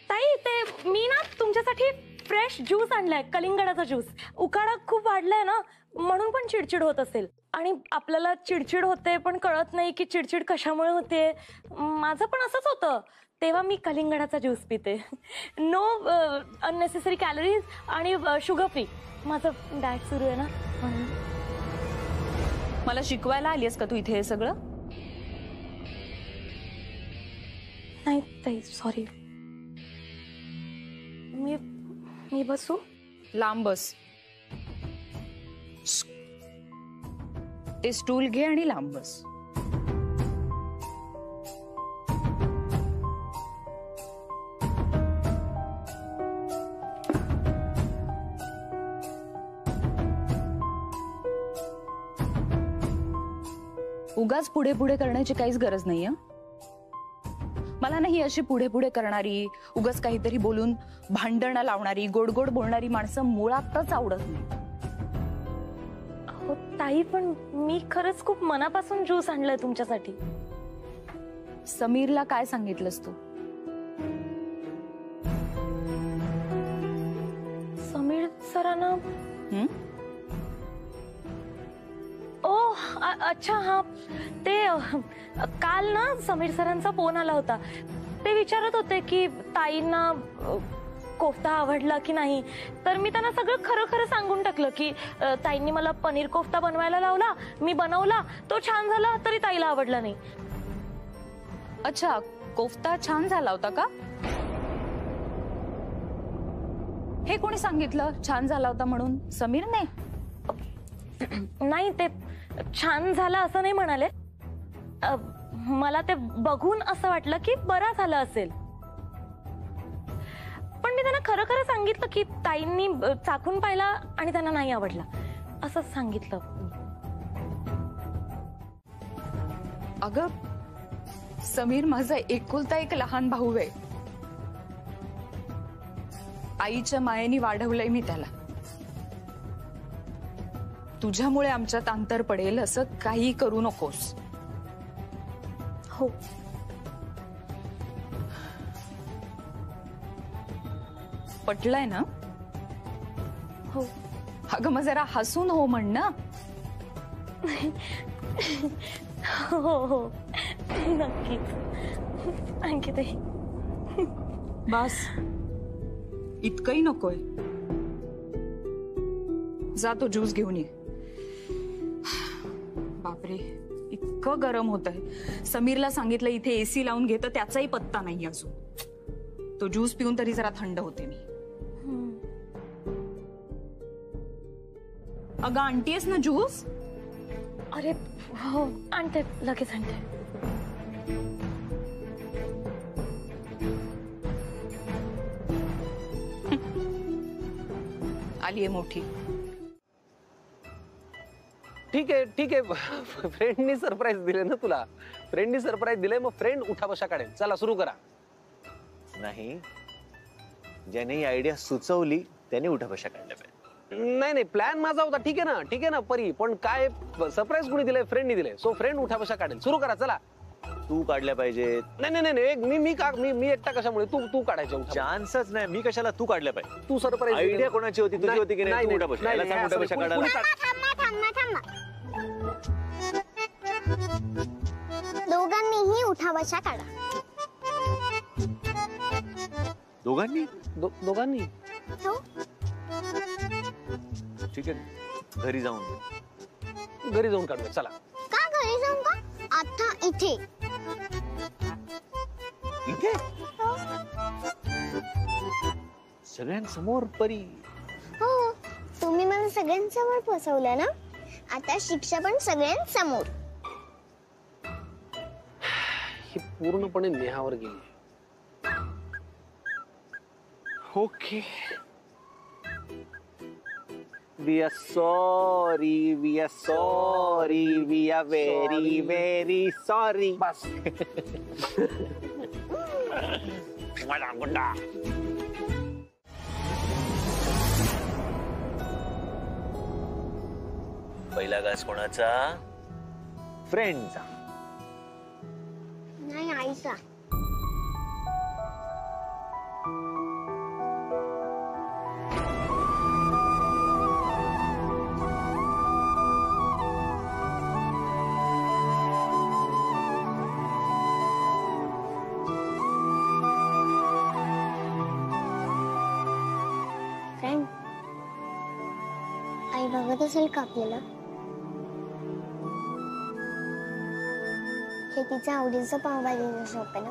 ताई, ते मी ना तुमच्यासाठी फ्रेश ज्यूस आणलाय, कलिंगडाचा ज्यूस. उकाडा खूप वाढलाय ना, म्हणून पण चिडचिड होत असेल. आणि आपल्याला चिडचिड होते पण कळत नाही की चिडचिड कशामुळे होते. माझं पण असंच होतं. तेव्हा मी कलिंगडाचा ज्यूस पिते. नो अननेसेसरी कॅलरीज आणि शुगर फ्री. माझं डाएट सुरू आहे ना म्हणून. मला शिकवायला आलीस का तू इथे हे सगळं? नाही ताई, सॉरी. मी बसू? लांब बस. ते स्टूल घे आणि लांब बस. उगाच पुढे पुढे करण्याची काहीच गरज नाहीये. मला नाही अशी पुढे पुढे करणारी, उगाच काहीतरी बोलून भांडणं लावणारी, गोड गोड बोलणारी माणसं मुळातच आवडत नाही. हो ताई, पण मी खरंच खूप मनापासून ज्यूस आणलाय तुमच्यासाठी. समीरला काय सांगितलंस तू? समीर सरांना ओ अच्छा हा, ते काल ना समीर सरांचा फोन आला होता. ते विचारत होते की ताईंना कोफ्ता आवडला की नाही. तर मी त्यांना सगळं खरं खरं सांगून टाकलं की ताईंनी मला पनीर कोफ्ता बनवायला लावला, मी बनवला, तो छान झाला, तरी ताईला आवडला नाही. अच्छा, कोफ्ता छान झाला होता का? हे कोणी सांगितलं छान झाला होता म्हणून? समीरने? नाही, ते छान झाला असं नाही म्हणाले. मला ते बघून असं वाटलं की बरा झाला असेल. पण मी त्यांना खरं खरं सांगितलं की ताईंनी चाखून पाहिला आणि त्यांना नाही आवडला असं सांगितलं. अगं समीर माझा एकुलता एक लहान भाऊ आहे. आईच्या मायेने वाढवलंय मी त्याला. तुझ्यामुळे आमच्यात अंतर पडेल असं काही करू नकोस. हो. पटलंय ना? हो. अगं मग जरा हसून हो म्हण ना. हो हो नक्कीच. आणखी ते बस इतकंही नकोय. जा तो ज्यूस घेऊन ये. बापरे इतकं गरम होतंय. समीरला सांगितलं इथे एसी लावून घे, तर त्याचाही पत्ता नाही अजून. तो ज्यूस पिऊन तरी जरा थंड होते मी. अगं आणतीयस ना ज्यूस? अरे हो आणते, लगेच आणते. आलीये मोठी. ठीक आहे फ्रेंडनी सरप्राईज दिले ना तुला. फ्रेंडनी सरप्राईज दिले, मग फ्रेंड उठा बशा काढेल. चला सुरू करा. नाही, ज्याने ही आयडिया सुचवली त्याने उठा बशा काढल्या पाहिजे. नाही प्लॅन माझा होता. ठीक आहे ना परी, पण काय सरप्राईज कुणी दिलंय? फ्रेंडनी दिलंय. सो फ्रेंड उठा बशा काढेल. सुरू करा चला. तू काढल्या पाहिजे. नाही मी एकटा कशामुळे? तू काढायच्या. चान्सच नाही. मी कशाला? तू काढल्या पाहिजे. तू सरप्राईज. आयडिया कोणाची होती? तुझी होती की नाही? तू उठा बशा. याला सांग उठा बशा काढायला. दोघांनीही उठा बशा काढा. दोघांनी? दोघांनी? हो. ठीक आहे, घरी जाऊन काढूया. चला. का घरी जाऊन का? आता इथे. इथे सगळ्यांसमोर? परी हो, तुम्ही मला सगळ्यांसमोर फसवलं ना. आता शिक्षा पण सगळ्यांसमोर. ही पूर्णपणे नेहावर गेली. Okay. We are sorry, we are sorry, we are very, very sorry. बस. माझा गुंडा. पहिला घास कोणाचा? फ्रेंडचा. नाही, आईचा. फ्रेंड, आई बघत असेल का आपल्याला? हे तिच्या आवडीचं पावभाजीचं शॉप आहे ना.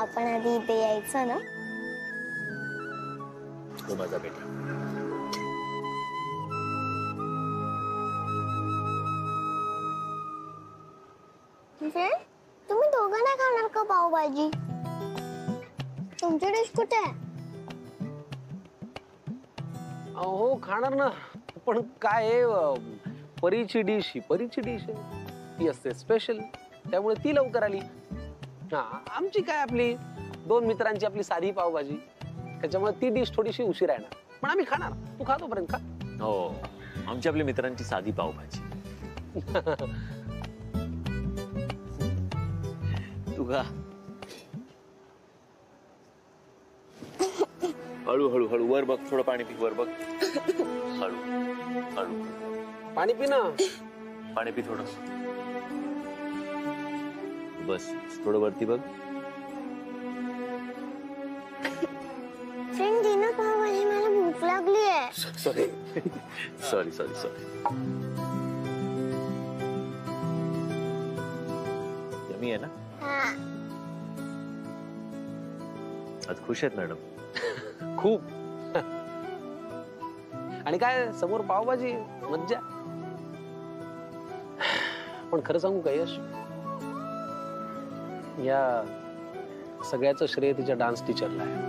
आपण आधी इथे यायचं ना. तो माझा बेटा. फ्रेंड, तुम्ही दोघं नाही खाणार का पावभाजी? तुमची डिश कुठे आहे? हो खाणार ना, पण काय परीची डिश ही परीची डिश आहे, ती असते स्पेशल, त्यामुळे ती लवकर आली. हा, आमची काय आपली 2 मित्रांची आपली साधी पावभाजी, त्याच्यामुळे ती डिश थोडीशी उशिरा येणार, पण आम्ही खाणार. तू खा तोपर्यंत खा. हो, आमच्या आपल्या मित्रांची साधी पावभाजी. तू खा. हळू हळू हळू वर बघ, थोडं पाणी पी, वर बघ. हळू हळू पाणी पी ना. पाणी पी थोडं. बस थोडं वरती बघ. फ्रेंड दे ना पावभाजी, मला भूक लागली आहे. Sorry sorry sorry sorry. Yummy आहे ना? आज खुश आहेत मॅडम? खूप. आणि काय समोर पावभाजी, मज्जा. पण खरं सांगू का यश, या सगळ्याचं श्रेय तिच्या डान्स टीचरला आहे.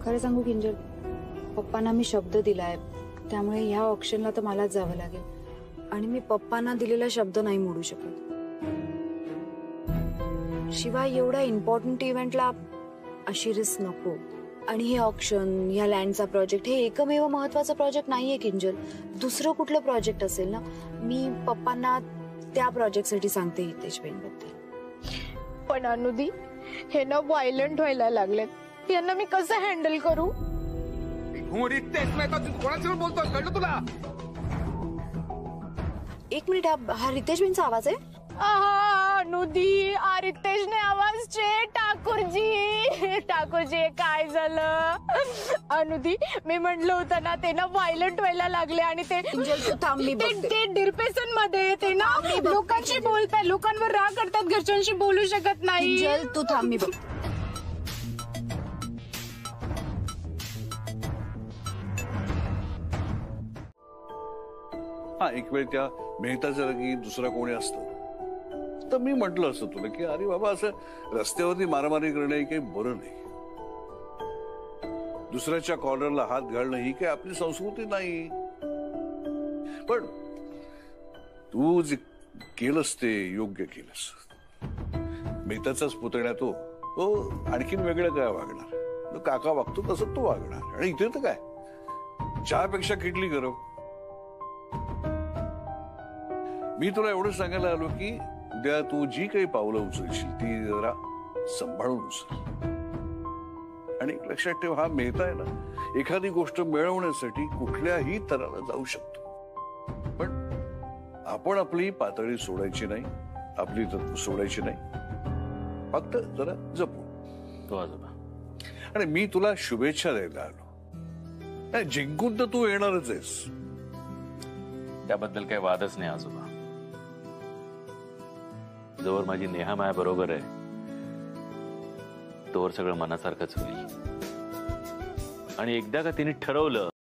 खरं सांगू किंजल, पप्पांना मी शब्द दिलाय, त्यामुळे ह्या ऑप्शनला तर मलाच जावं लागेल आणि मी पप्पांना दिलेला शब्द नाही मोडू शकत. शिवाय एवढ्या इम्पॉर्टंट इव्हेंटला अशी रिस्क नको. आणि हे ऑप्शन, ह्या लँडचा प्रोजेक्ट हे एकमेव महत्वाचं प्रोजेक्ट नाहीये किंजल. दुसरं कुठलं प्रोजेक्ट असेल ना, मी पप्पांना त्या प्रोजेक्टसाठी सांगते हितेशबेनबद्दल. पण अनुदी, हे ना व्हायलंट व्हायला लागलेत, यांना मी कसं हँडल करू? कोणासोबत बोलतोय कळलं तुला? एक मिनिट, हा रितेशबेनचा आवाज आहे? अनुदी, रितेशने आवाज छे. ठाकूरजी काय झालं? अनुदी, मी म्हटलं होतं ना, ते ना व्हायलंट व्हायला लागले आणि ते डिप्रेशन मध्ये ते ना लोकांशी बोलताय, लोकांवर राग करतात, घरच्यांशी बोलू शकत नाही. तू थांब, मी बघ. हा, एक वेळ त्या मेहताच्या जागी दुसरा कोणी असतं तर मी म्हटलं असतं तुला की अरे बाबा, असं रस्त्यावरती मारामारी करणं ही काही बरं नाही. दुसऱ्याच्या कॉर्नरला हात घालणं ही काही आपली संस्कृती नाही. पण तू जे केलंस ते योग्य केलंस. मेहताचाच पुतण्या तो आणखीन वेगळं काय वागणार? काका वागतो तसं तो वागणार. आणि इथे तर काय, चहापेक्षा किटली गरम. मी तुला एवढं सांगायला आलो की उद्या तू जी काही पावलं उचलशील ती जरा सांभाळून उचल. आणि लक्षात ठेव, हा मेहता आहे ना, एखादी गोष्ट मिळवण्यासाठी कुठल्याही तराला जाऊ शकतो. पण आपण आपली पातळी सोडायची नाही, आपली तत्व सोडायची नाही. फक्त जरा जपून. आणि मी तुला शुभेच्छा द्यायला आलो. जिंकून तर तू येणारच आहेस, त्याबद्दल काही वादच नाही आजोबा. जोवर माझी नेहा माया बरोबर आहे तोवर सगळं मनासारखंच होईल. आणि एकदा का तिने ठरवलं